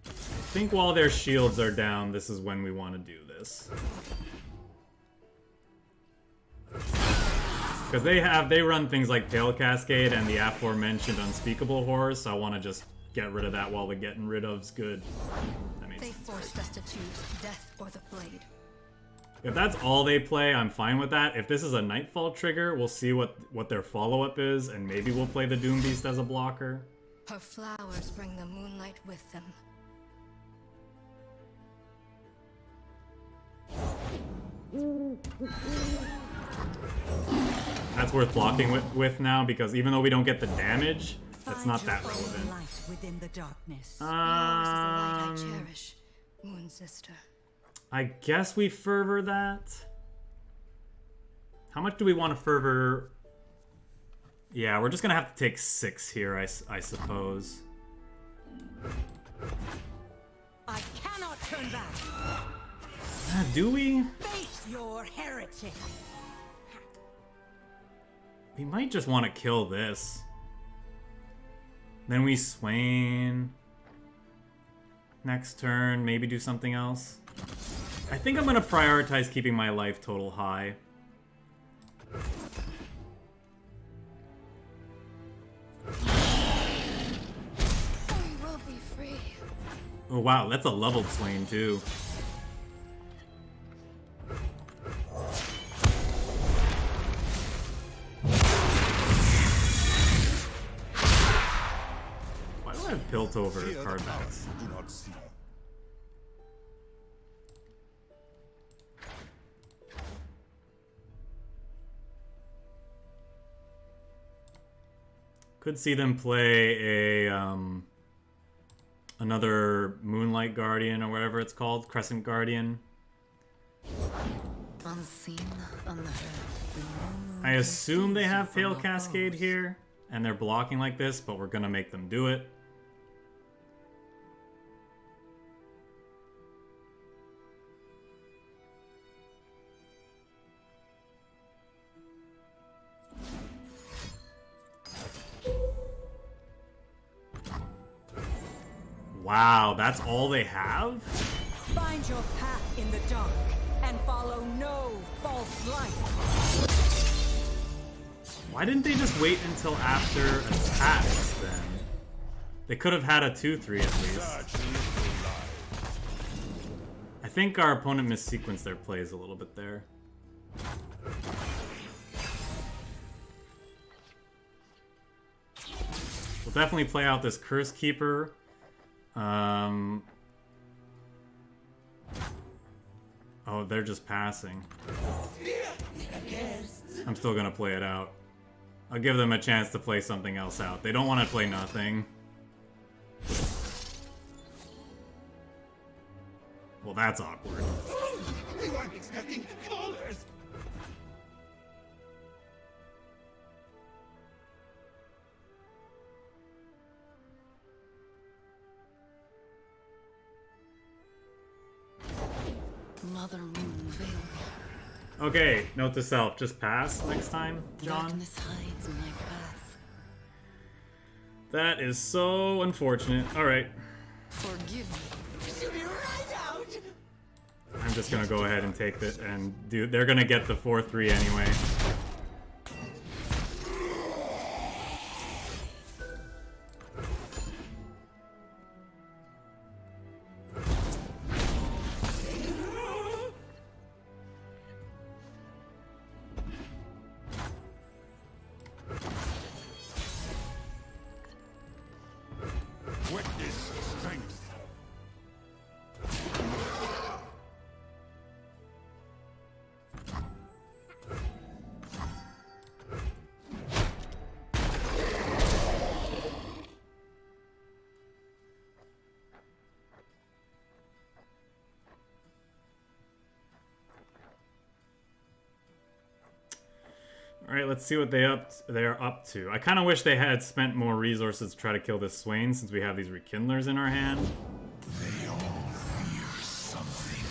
I think while their shields are down, this is when we want to do this. Because they run things like Pale Cascade and the aforementioned Unspeakable Horrors, so I want to just get rid of that while the getting rid of's good. That makes They sense, forced right? us to choose death or the blade. If that's all they play, I'm fine with that. If this is a Nightfall trigger, we'll see what their follow-up is, and maybe we'll play the Doombeast as a blocker. Her flowers bring the moonlight with them. That's worth blocking with now, because even though we don't get the damage, that's not that relevant. Light within the darkness. Yours is the light I Um, cherish, Moon Sister. I guess we fervor that. How much do we want to fervor? Yeah, we're just gonna have to take 6 here, I suppose. I cannot turn back. Do we? Face your heretic. We might just want to kill this. Then we Swain. Next turn, maybe do something else. I think I'm going to prioritize keeping my life total high. We will be free. Oh wow, that's a leveled Swain too. Why do I have Piltover Fear the card power backs? you do not see. Could see them play a another Moonlight Guardian or whatever it's called, Crescent Guardian. Unseen, unheard. I assume they have Pale Cascade here, and they're blocking like this, but we're gonna make them do it. Wow, that's all they have? Find your path in the dark and follow no false light. Why didn't they just wait until after attacks then? They could have had a 2-3 at least. Such little lies. I think our opponent missequenced their plays a little bit there. We'll definitely play out this Curse Keeper. Oh, they're just passing. I'm still gonna play it out. I'll give them a chance to play something else out. They don't want to play nothing. Well, that's awkward. We weren't expecting callers. Mother Moon veil me. Okay, note to self, just pass next time, John. Darkness hides my path. That is so unfortunate. Alright, Forgive me. Shoot me right out! I'm just gonna go ahead and take this and do. They're gonna get the 4-3 anyway. Witness strength. Alright, let's see what they're up to. I kind of wish they had spent more resources to try to kill this Swain since we have these rekindlers in our hand. They all fear something.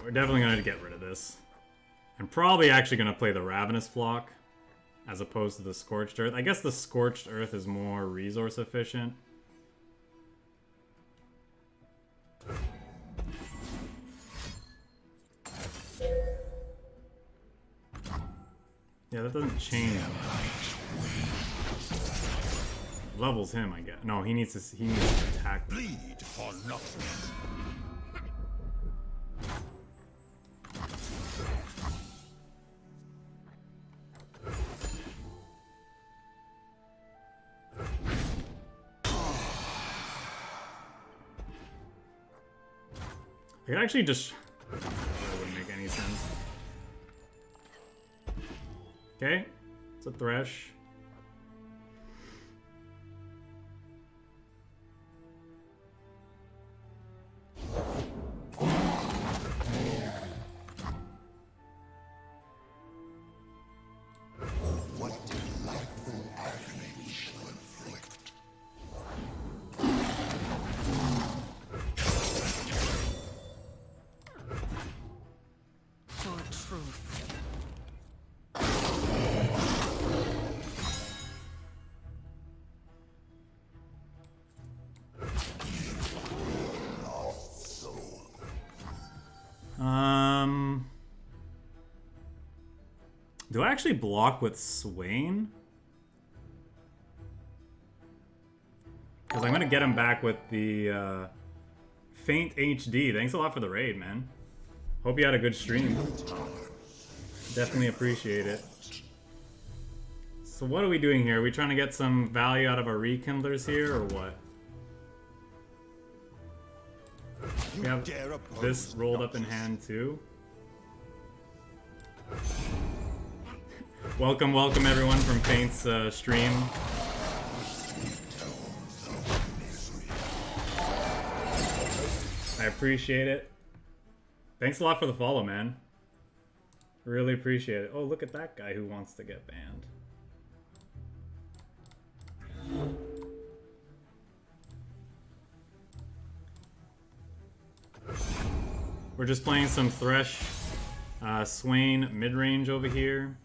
We're definitely going to get rid of this. I'm probably actually going to play the Ravenous Flock as opposed to the Scorched Earth. I guess the Scorched Earth is more resource efficient. Yeah, that doesn't change. Levels him, I guess. No, he needs to attack. Bleed for nothing. I could actually just... That wouldn't make any sense. Okay, it's a Thresh. What delightful agony we shall inflict. For truth. Do I actually block with Swain? Because I'm going to get him back with the Faint HD. Thanks a lot for the raid, man. Hope you had a good stream. Definitely appreciate it. So what are we doing here? Are we trying to get some value out of our rekindlers here, or what? We have this rolled up in hand too. Welcome everyone from Faint's stream. I appreciate it. Thanks a lot for the follow, man. Really appreciate it. Oh, look at that guy who wants to get banned. We're just playing some Thresh, Swain mid-range over here.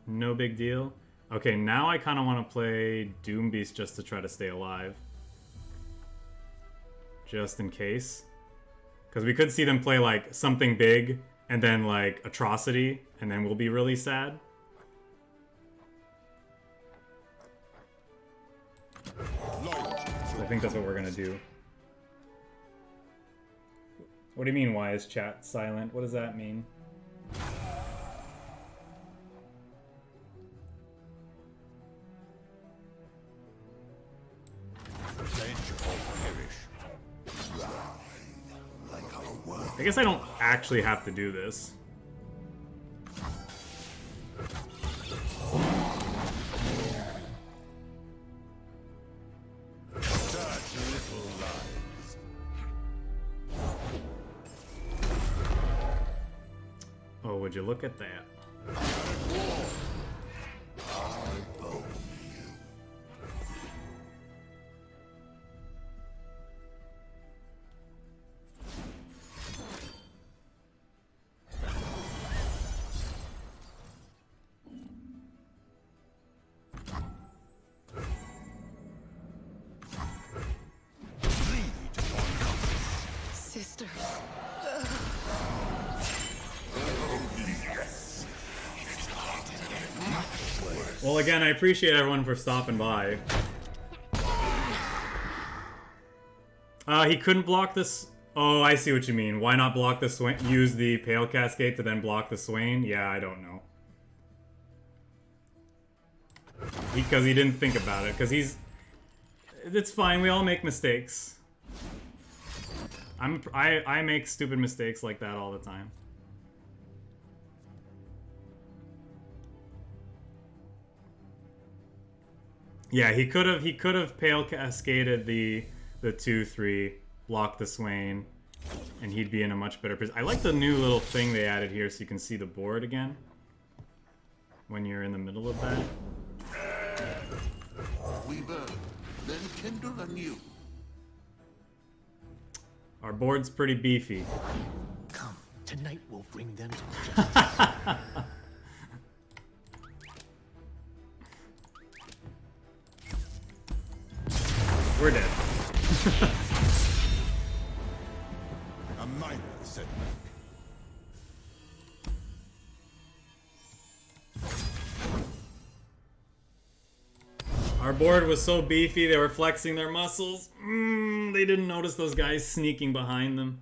No big deal. Okay, now I kind of want to play Doombeast just to try to stay alive. Just in case. Because we could see them play like something big and then like Atrocity, and then we'll be really sad. So I think that's what we're gonna do. What do you mean, why is chat silent? What does that mean? I guess I don't actually have to do this. Such little lies. Oh, would you look at that? sisters. Well, again, I appreciate everyone for stopping by. He couldn't block this. Oh, I see what you mean. Why not block the Swain? Use the Pale Cascade to then block the Swain? Yeah, I don't know. Because he didn't think about it. Because he's... It's fine. We all make mistakes. I make stupid mistakes like that all the time. Yeah, he could have Pale Cascaded the 2/3, block the Swain, and he'd be in a much better position. I like the new little thing they added here so you can see the board again when you're in the middle of that. We burn, then kindle anew. Our board's pretty beefy. Come, tonight we'll bring them to justice. We're dead. A minor setback. Our board was so beefy, they were flexing their muscles. They didn't notice those guys sneaking behind them.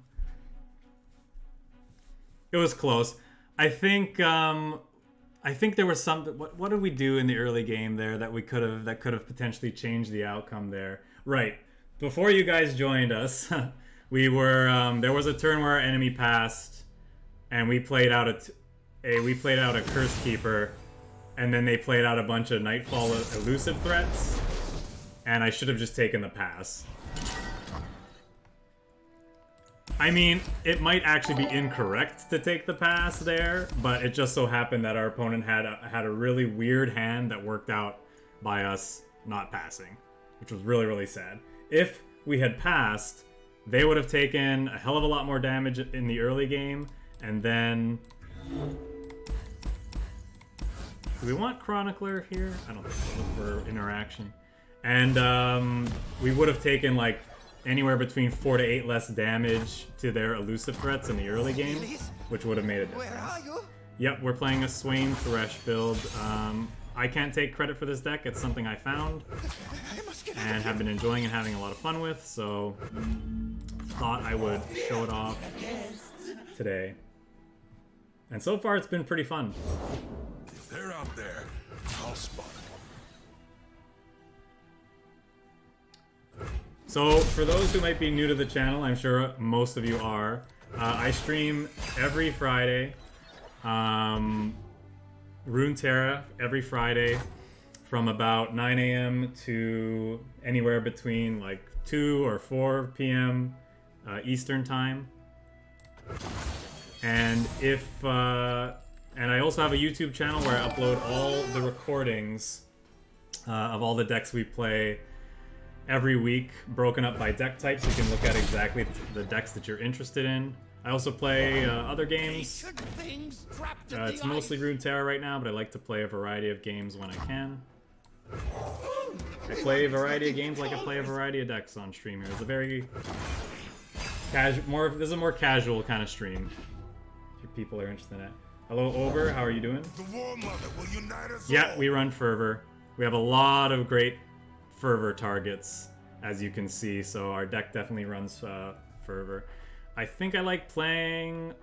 It was close. I think there was something. What did we do in the early game there that could have potentially changed the outcome there? Right. Before you guys joined us, we were there was a turn where our enemy passed, and we played out a Curse Keeper. And then they played out a bunch of Nightfall elusive threats. And I should have just taken the pass. I mean, it might actually be incorrect to take the pass there, but it just so happened that our opponent had a really weird hand that worked out by us not passing, which was really, really sad. If we had passed, they would have taken a hell of a lot more damage in the early game, and then... Do we want Chronicler here? I don't think so. Look for interaction. And we would have taken like anywhere between 4 to 8 less damage to their elusive threats in the early game, which would have made a difference. Where are you? Yep, we're playing a Swain Thresh build. I can't take credit for this deck. It's something I found I must get and have been enjoying and having a lot of fun with, so thought I would show it off today. And so far it's been pretty fun. If they're out there, I'll spot them. So, for those who might be new to the channel, I'm sure most of you are, I stream every Friday, Runeterra every Friday from about 9 a.m. to anywhere between like 2 or 4 p.m. Eastern time. And and I also have a YouTube channel where I upload all the recordings of all the decks we play every week, broken up by deck type, so you can look at exactly the decks that you're interested in. I also play other games. It's mostly Runeterra right now, but I like to play a variety of games when I can. I play a variety of games like I play a variety of decks on stream here. It's a very casual, this is a more casual kind of stream. If people are interested in it. Hello, Over. How are you doing? The War Mother will unite us Yeah, all. we run Fervor. We have a lot of great Fervor targets, as you can see, so our deck definitely runs Fervor. I think I like playing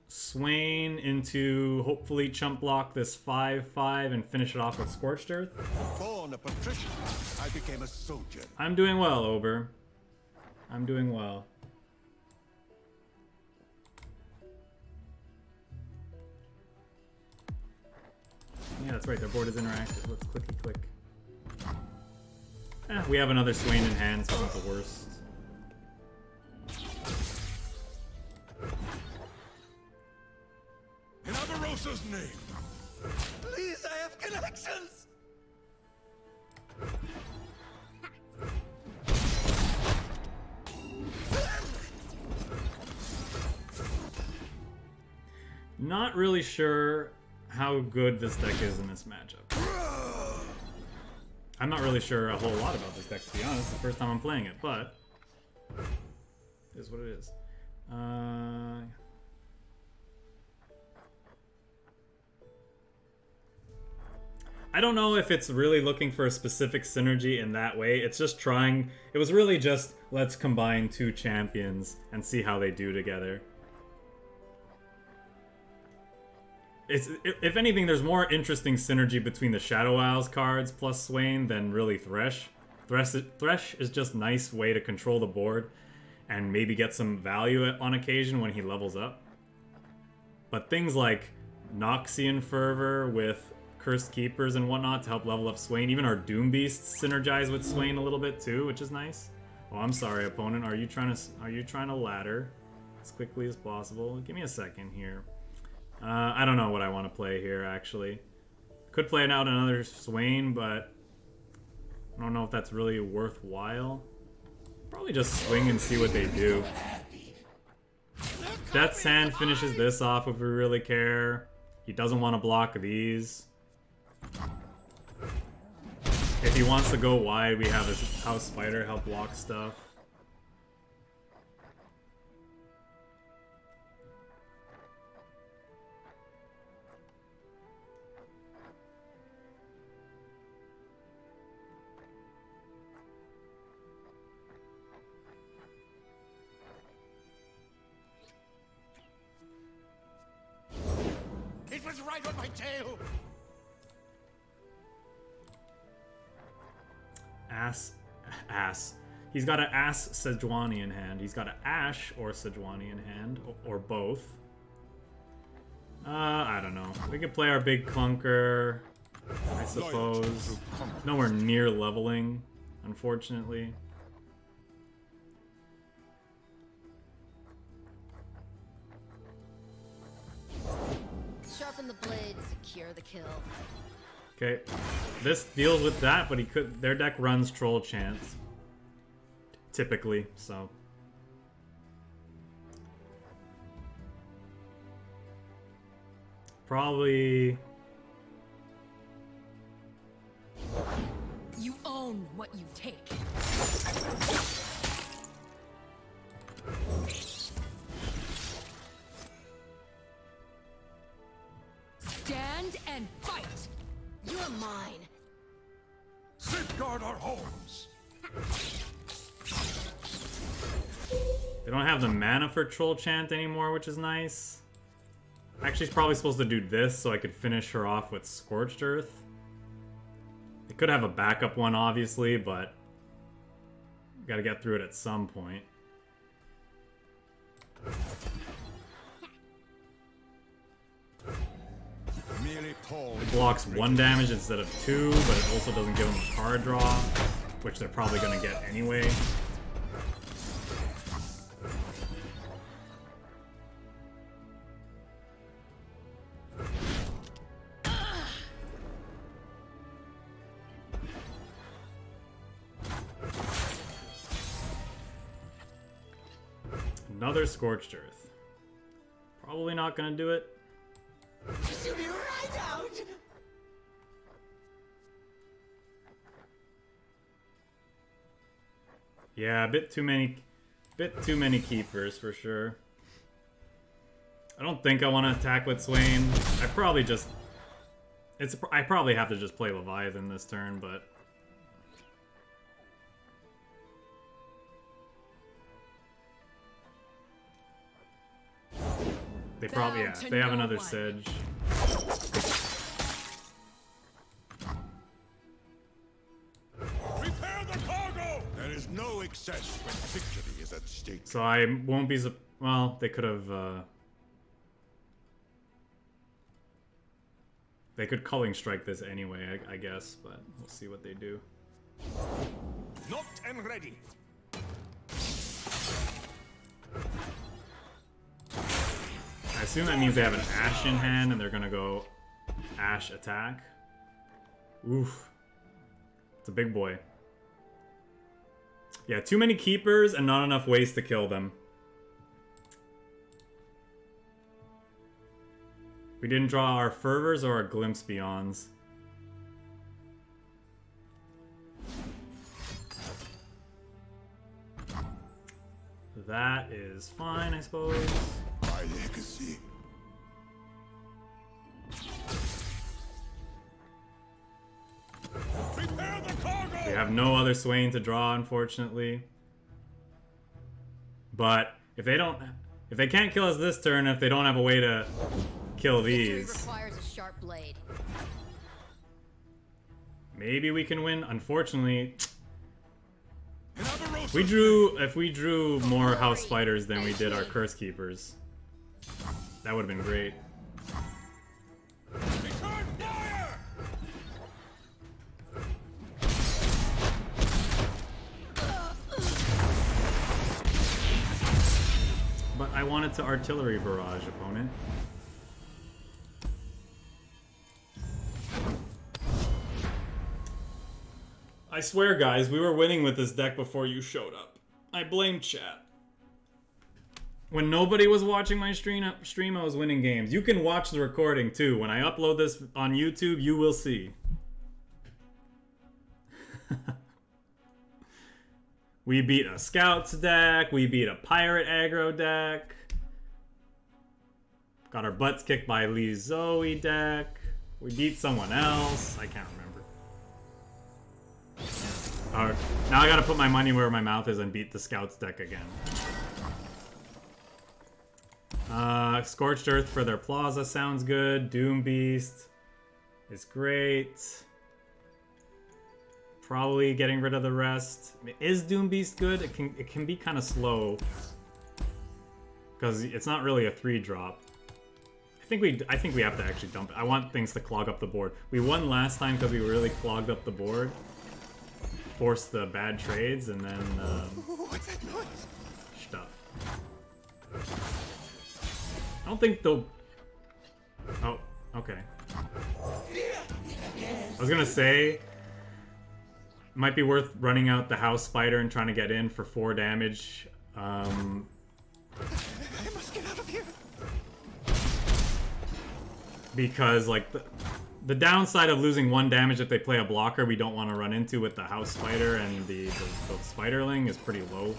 Swain into hopefully chump block this 5/5 and finish it off with Scorched Earth. Born a patrician, I became a soldier. I'm doing well, Ober. I'm doing well. Yeah, that's right, their board is interactive. Let's clicky click. We have another Swain in hand, so it's not the worst. In Avarosa's name. Please, I have connections. Not really sure how good this deck is in this matchup. I'm not really sure a whole lot about this deck, to be honest. It's the first time I'm playing it, but Is what it is. I don't know if it's really looking for a specific synergy in that way. It's just trying. It was really just, let's combine two champions and see how they do together. If anything, there's more interesting synergy between the Shadow Isles cards plus Swain than really Thresh. Thresh is just a nice way to control the board and maybe get some value on occasion when he levels up. But things like Noxian Fervor with Cursed Keepers and whatnot to help level up Swain. Even our Doom Beasts synergize with Swain a little bit too, which is nice. Oh, I'm sorry, opponent. Are you trying to ladder as quickly as possible? Give me a second here. I don't know what I want to play here, actually. Could play out another Swain, but I don't know if that's really worthwhile. Probably just swing and see what they do. Death's Hand finishes this off if we really care. He doesn't want to block these. If he wants to go wide, we have his House Spider help block stuff. It was right on my tail. Ass. He's got an Ass Sejuani in hand. He's got an Ash or Sejuani in hand, or both. I don't know. We could play our big clunker, I suppose. Nowhere near leveling, unfortunately. Sharpen the blade, secure the kill. Okay, this deals with that, but their deck runs Troll Chance. Typically, so. Probably... You own what you take. Stand and fight! You're mine. Safeguard our homes. They don't have the mana for Troll Chant anymore, which is nice. Actually, she's probably supposed to do this so I could finish her off with Scorched Earth. They could have a backup one, obviously, but gotta get through it at some point. It blocks 1 damage instead of 2, but it also doesn't give them a card draw, which they're probably gonna get anyway. Another Scorched Earth. Probably not gonna do it. Shoot me right out. Yeah, a bit too many keepers for sure. I don't think I want to attack with Swain. I probably have to just play Leviathan this turn, but they probably, yeah, they have another Sedge. Prepare the cargo! There is no excess when victory is at stake. So I won't be, well, they could have, they could Culling Strike this anyway, I guess, but we'll see what they do. Knocked and ready. I assume that means they have an Ash in hand and they're gonna go Ash attack. Oof. It's a big boy. Yeah, too many keepers and not enough ways to kill them. We didn't draw our Fervors or our Glimpse Beyonds. that is fine, I suppose. My legacy. Prepare the cargo! We have no other Swain to draw, unfortunately. But if they can't kill us this turn, if they don't have a way to kill Victory these, requires a sharp blade. maybe we can win. Unfortunately, An Aberrosa if we drew more House Spiders than we did our Curse Keepers, that would have been great. Return fire! But I wanted to artillery barrage, opponent. I swear, guys, we were winning with this deck before you showed up. I blame chat. When nobody was watching my stream, I was winning games. You can watch the recording, too. When I upload this on YouTube, you will see. We beat a Scouts deck. We beat a Pirate aggro deck. Got our butts kicked by Lee Zoe deck. We beat someone else. I can't remember. Now I gotta put my money where my mouth is and beat the Scouts deck again. Scorched Earth for their Plaza sounds good. Doom Beast is great. Probably getting rid of the rest. I mean, is Doom Beast good? It can be kind of slow because it's not really a 3-drop. I think we have to actually dump it. I want things to clog up the board. We won last time because we really clogged up the board, forced the bad trades, and then What's that noise? stuff. I don't think they'll. Oh, okay. I was gonna say. Might be worth running out the House Spider and trying to get in for 4 damage. I must get out of here. Because, like, the downside of losing 1 damage if they play a blocker we don't want to run into with the House Spider and the Spiderling is pretty low.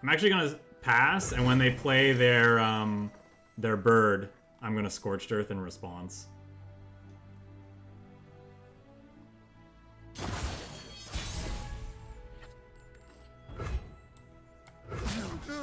I'm actually going to pass, and when they play their bird, I'm going to Scorched Earth in response. No.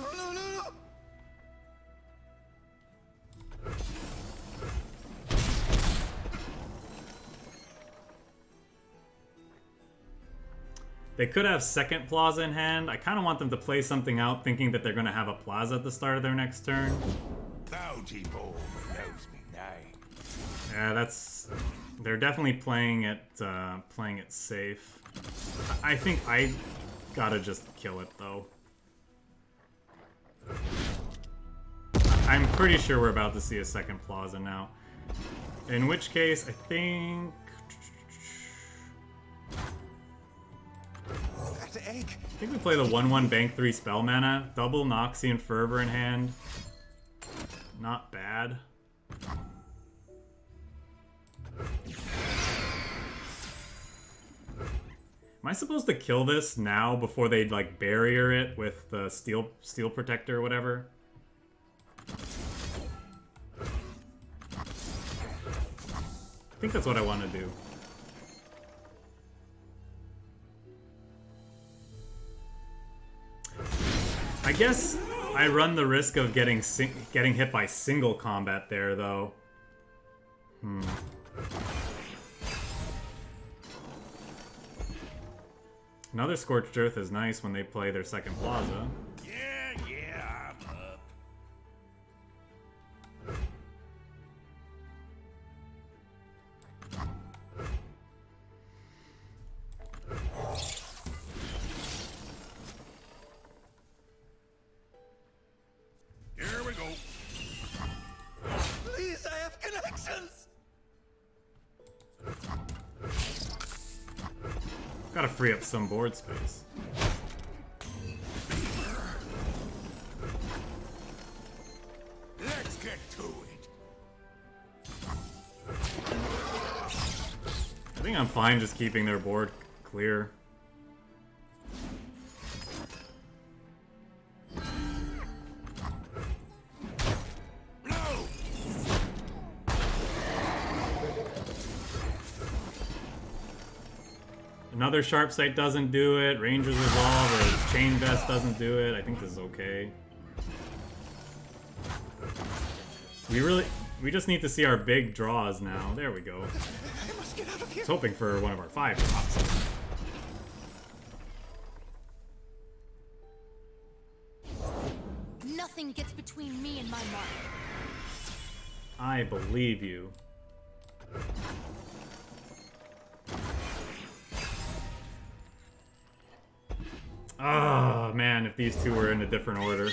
They could have second Plaza in hand. I kind of want them to play something out thinking that they're going to have a Plaza at the start of their next turn. Bounty Bowl knows me name. Yeah, they're definitely playing it safe. I think I gotta just kill it though. I'm pretty sure we're about to see a second Plaza now. In which case, I think That egg. we play the 1/1 Bank 3 spell mana, double Noxian Fervor in hand. Not bad. Am I supposed to kill this now before they like barrier it with the steel protector or whatever? I think that's what I want to do. I guess I run the risk of getting hit by single combat there, though. Another Scorched Earth is nice when they play their second Plaza. Yeah, I'm up. Here we go. Please, I have connections. Gotta free up some board space. Let's get to it. I think I'm fine just keeping their board clear. Another Sharp Sight doesn't do it. Ranger's Resolve or Chain Vest doesn't do it. I think this is okay. We just need to see our big draws now. There we go. I must get out of I here. was hoping for one of our 5 drops. Nothing gets between me and my mark. I believe you. Oh man, if these two were in a different order.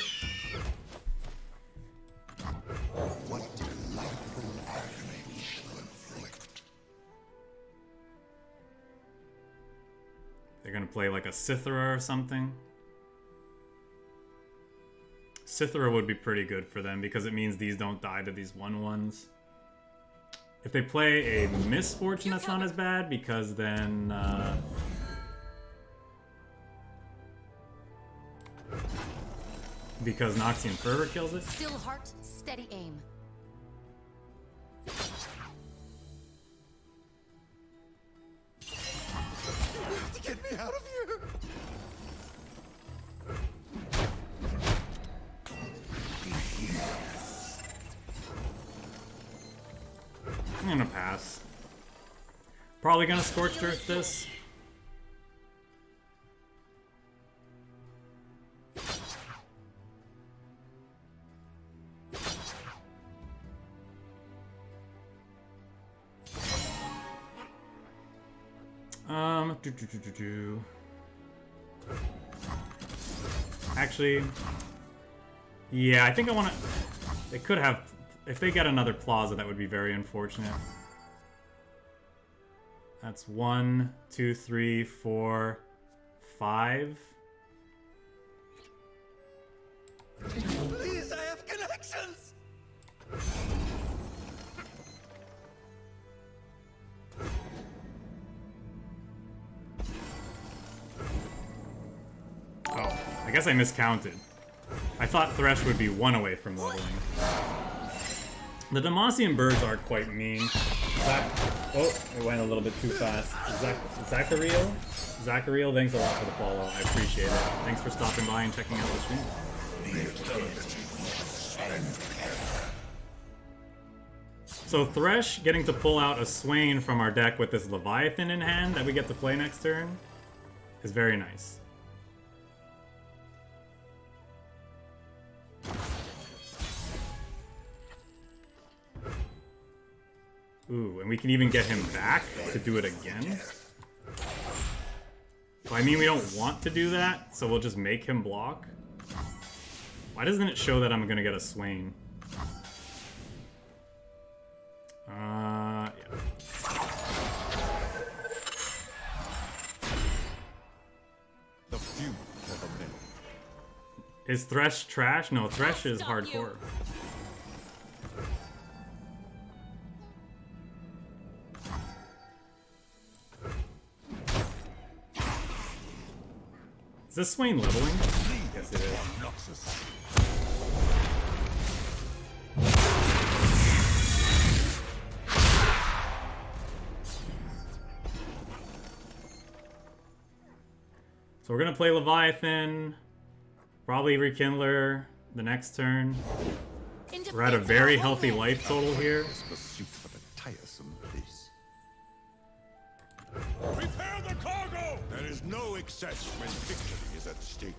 What delightful agony we shall inflict. They're gonna play like a Sithra or something. Sithra would be pretty good for them because it means these don't die to these 1/1s. If they play a Misfortune, that's not as bad because then because Noxian Fervor kills it. Still heart, steady aim. You have to get me out of here. I'm gonna pass. Probably gonna Scorched Earth this. Actually, yeah, I think I want to. They could have. If they get another Plaza, that would be very unfortunate. That's 1, 2, 3, 4, 5. Please, I have connections. Oh, I guess I miscounted. I thought Thresh would be 1 away from leveling. The Demacian birds are quite mean. Oh, it went a little bit too fast. Zachariel? Zachariel, thanks a lot for the follow. I appreciate it. Thanks for stopping by and checking out the stream. So Thresh getting to pull out a Swain from our deck with this Leviathan in hand that we get to play next turn is very nice. Ooh, and we can even get him back to do it again. So I mean, we don't want to do that, so we'll just make him block. Why doesn't it show that I'm gonna get a Swain? Yeah. The few for the many. Is Thresh trash? No, Thresh is hardcore. Is this Swain leveling? Yes, it is. Noxus. So we're gonna play Leviathan, probably Rekindler the next turn. We're at a very healthy life total here. Pursuit for the tiresome place. Prepare the cargo! There is no excess when victory is at stake.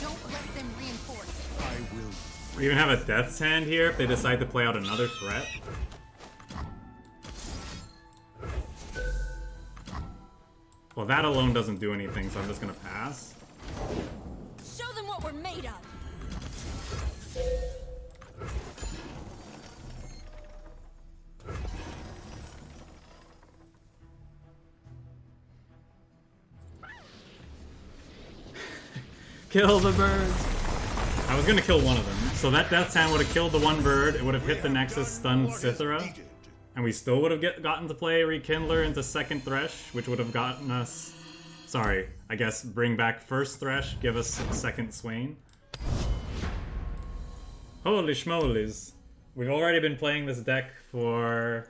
Don't let them reinforce. I will. We even have a Death's Hand here if they decide to play out another threat. Well, that alone doesn't do anything, so I'm just gonna pass. Show them what we're made of. Kill the birds! I was gonna kill one of them. So that Death's Hand would have killed the one bird, it would have hit the Nexus, stunned Cythera, and we still would have gotten to play Rekindler into second Thresh, which would have gotten us... Sorry, I guess bring back first Thresh, give us second Swain. Holy schmolies. We've already been playing this deck for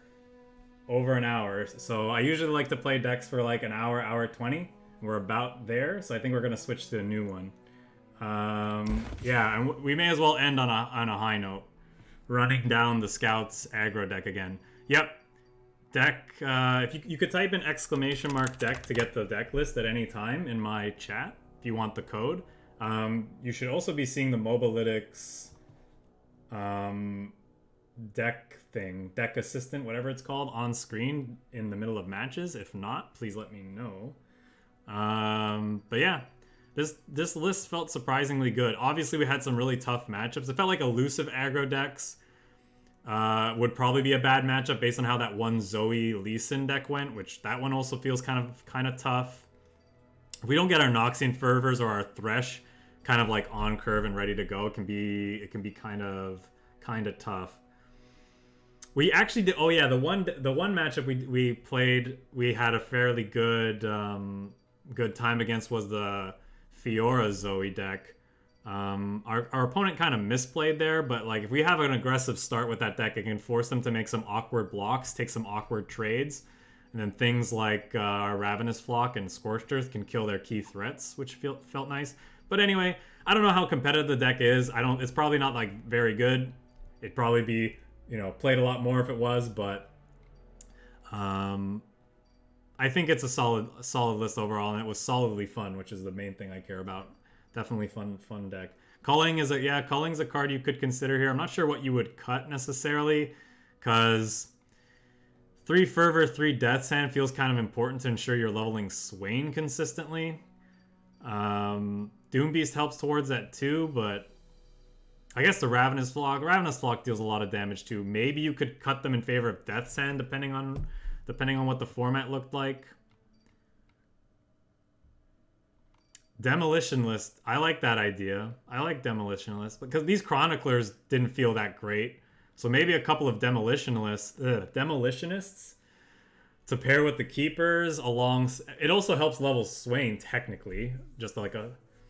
over an hour, so I usually like to play decks for like an hour, hour 20. We're about there, so I think we're gonna switch to a new one. Yeah, and we may as well end on a high note. Running down the Scouts aggro deck again. Yep. Deck, if you could type in / deck to get the deck list at any time in my chat, if you want the code. You should also be seeing the Mobalytics deck assistant, whatever it's called, on screen in the middle of matches. If not, please let me know. But yeah. This list felt surprisingly good. Obviously, we had some really tough matchups. It felt like elusive aggro decks would probably be a bad matchup based on how that one Zoe Lee Sin deck went, which that one also feels kind of tough. If we don't get our Noxian Fervors or our Thresh kind of like on curve and ready to go, it can be kind of tough. We actually did. Oh yeah, the one matchup we played, we had a fairly good time against was the Fiora Zoe deck. Our opponent kind of misplayed there, but like if we have an aggressive start with that deck, it can force them to make some awkward blocks, take some awkward trades, and then things like our Ravenous Flock and Scorched Earth can kill their key threats, which felt nice. But anyway, I don't know how competitive the deck is. It's probably not like very good. It'd probably be, played a lot more if it was, but I think it's a solid list overall, and it was solidly fun, which is the main thing I care about. Definitely fun deck. Culling's a card you could consider here. I'm not sure what you would cut necessarily, because 3 Fervor, 3 Death's Hand feels kind of important to ensure you're leveling Swain consistently. Doombeast helps towards that too, but I guess the Ravenous Flock deals a lot of damage too. Maybe you could cut them in favor of Death's Hand, depending on what the format looked like. Demolition List. I like that idea. I like Demolition List because these Chroniclers didn't feel that great. So maybe a couple of Demolitionists to pair with the Keepers along. It also helps level Swain technically, just like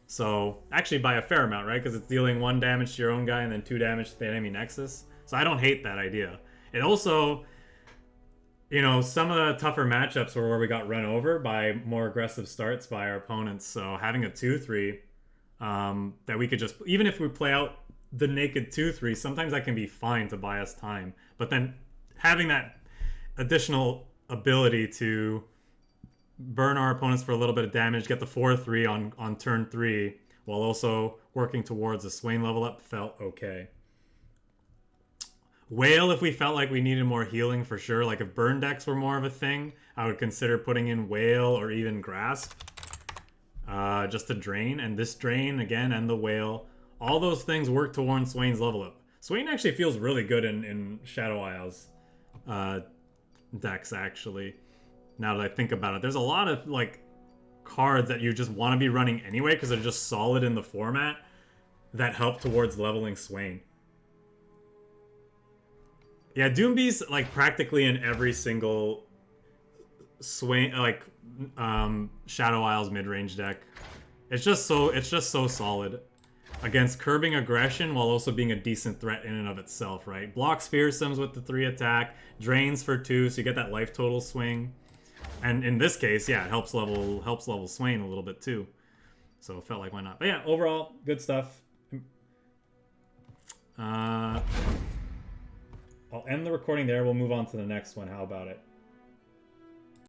so actually by a fair amount, right? Because it's dealing 1 damage to your own guy and then 2 damage to the enemy Nexus. So I don't hate that idea. It also, some of the tougher matchups were where we got run over by more aggressive starts by our opponents. So having a 2-3 that we could just, even if we play out the naked 2-3, sometimes that can be fine to buy us time. But then having that additional ability to burn our opponents for a little bit of damage, get the 4-3 on turn 3, while also working towards a Swain level up felt okay. Whale, if we felt like we needed more healing for sure. Like if burn decks were more of a thing, I would consider putting in Whale or even Grasp. Just to drain. And this drain, again, and the Whale. All those things work towards Swain's level up. Swain actually feels really good in Shadow Isles decks, actually. Now that I think about it. There's a lot of, cards that you just want to be running anyway because they're just solid in the format that help towards leveling Swain. Yeah, Doombeast practically in every single Swain Shadow Isles mid-range deck. It's just so solid against curbing aggression while also being a decent threat in and of itself, right? Blocks Fearsomes with the 3 attack, drains for 2, so you get that life total swing. And in this case, yeah, it helps level Swain a little bit too. So it felt like why not. But yeah, overall, good stuff. I'll end the recording there. We'll move on to the next one. How about it?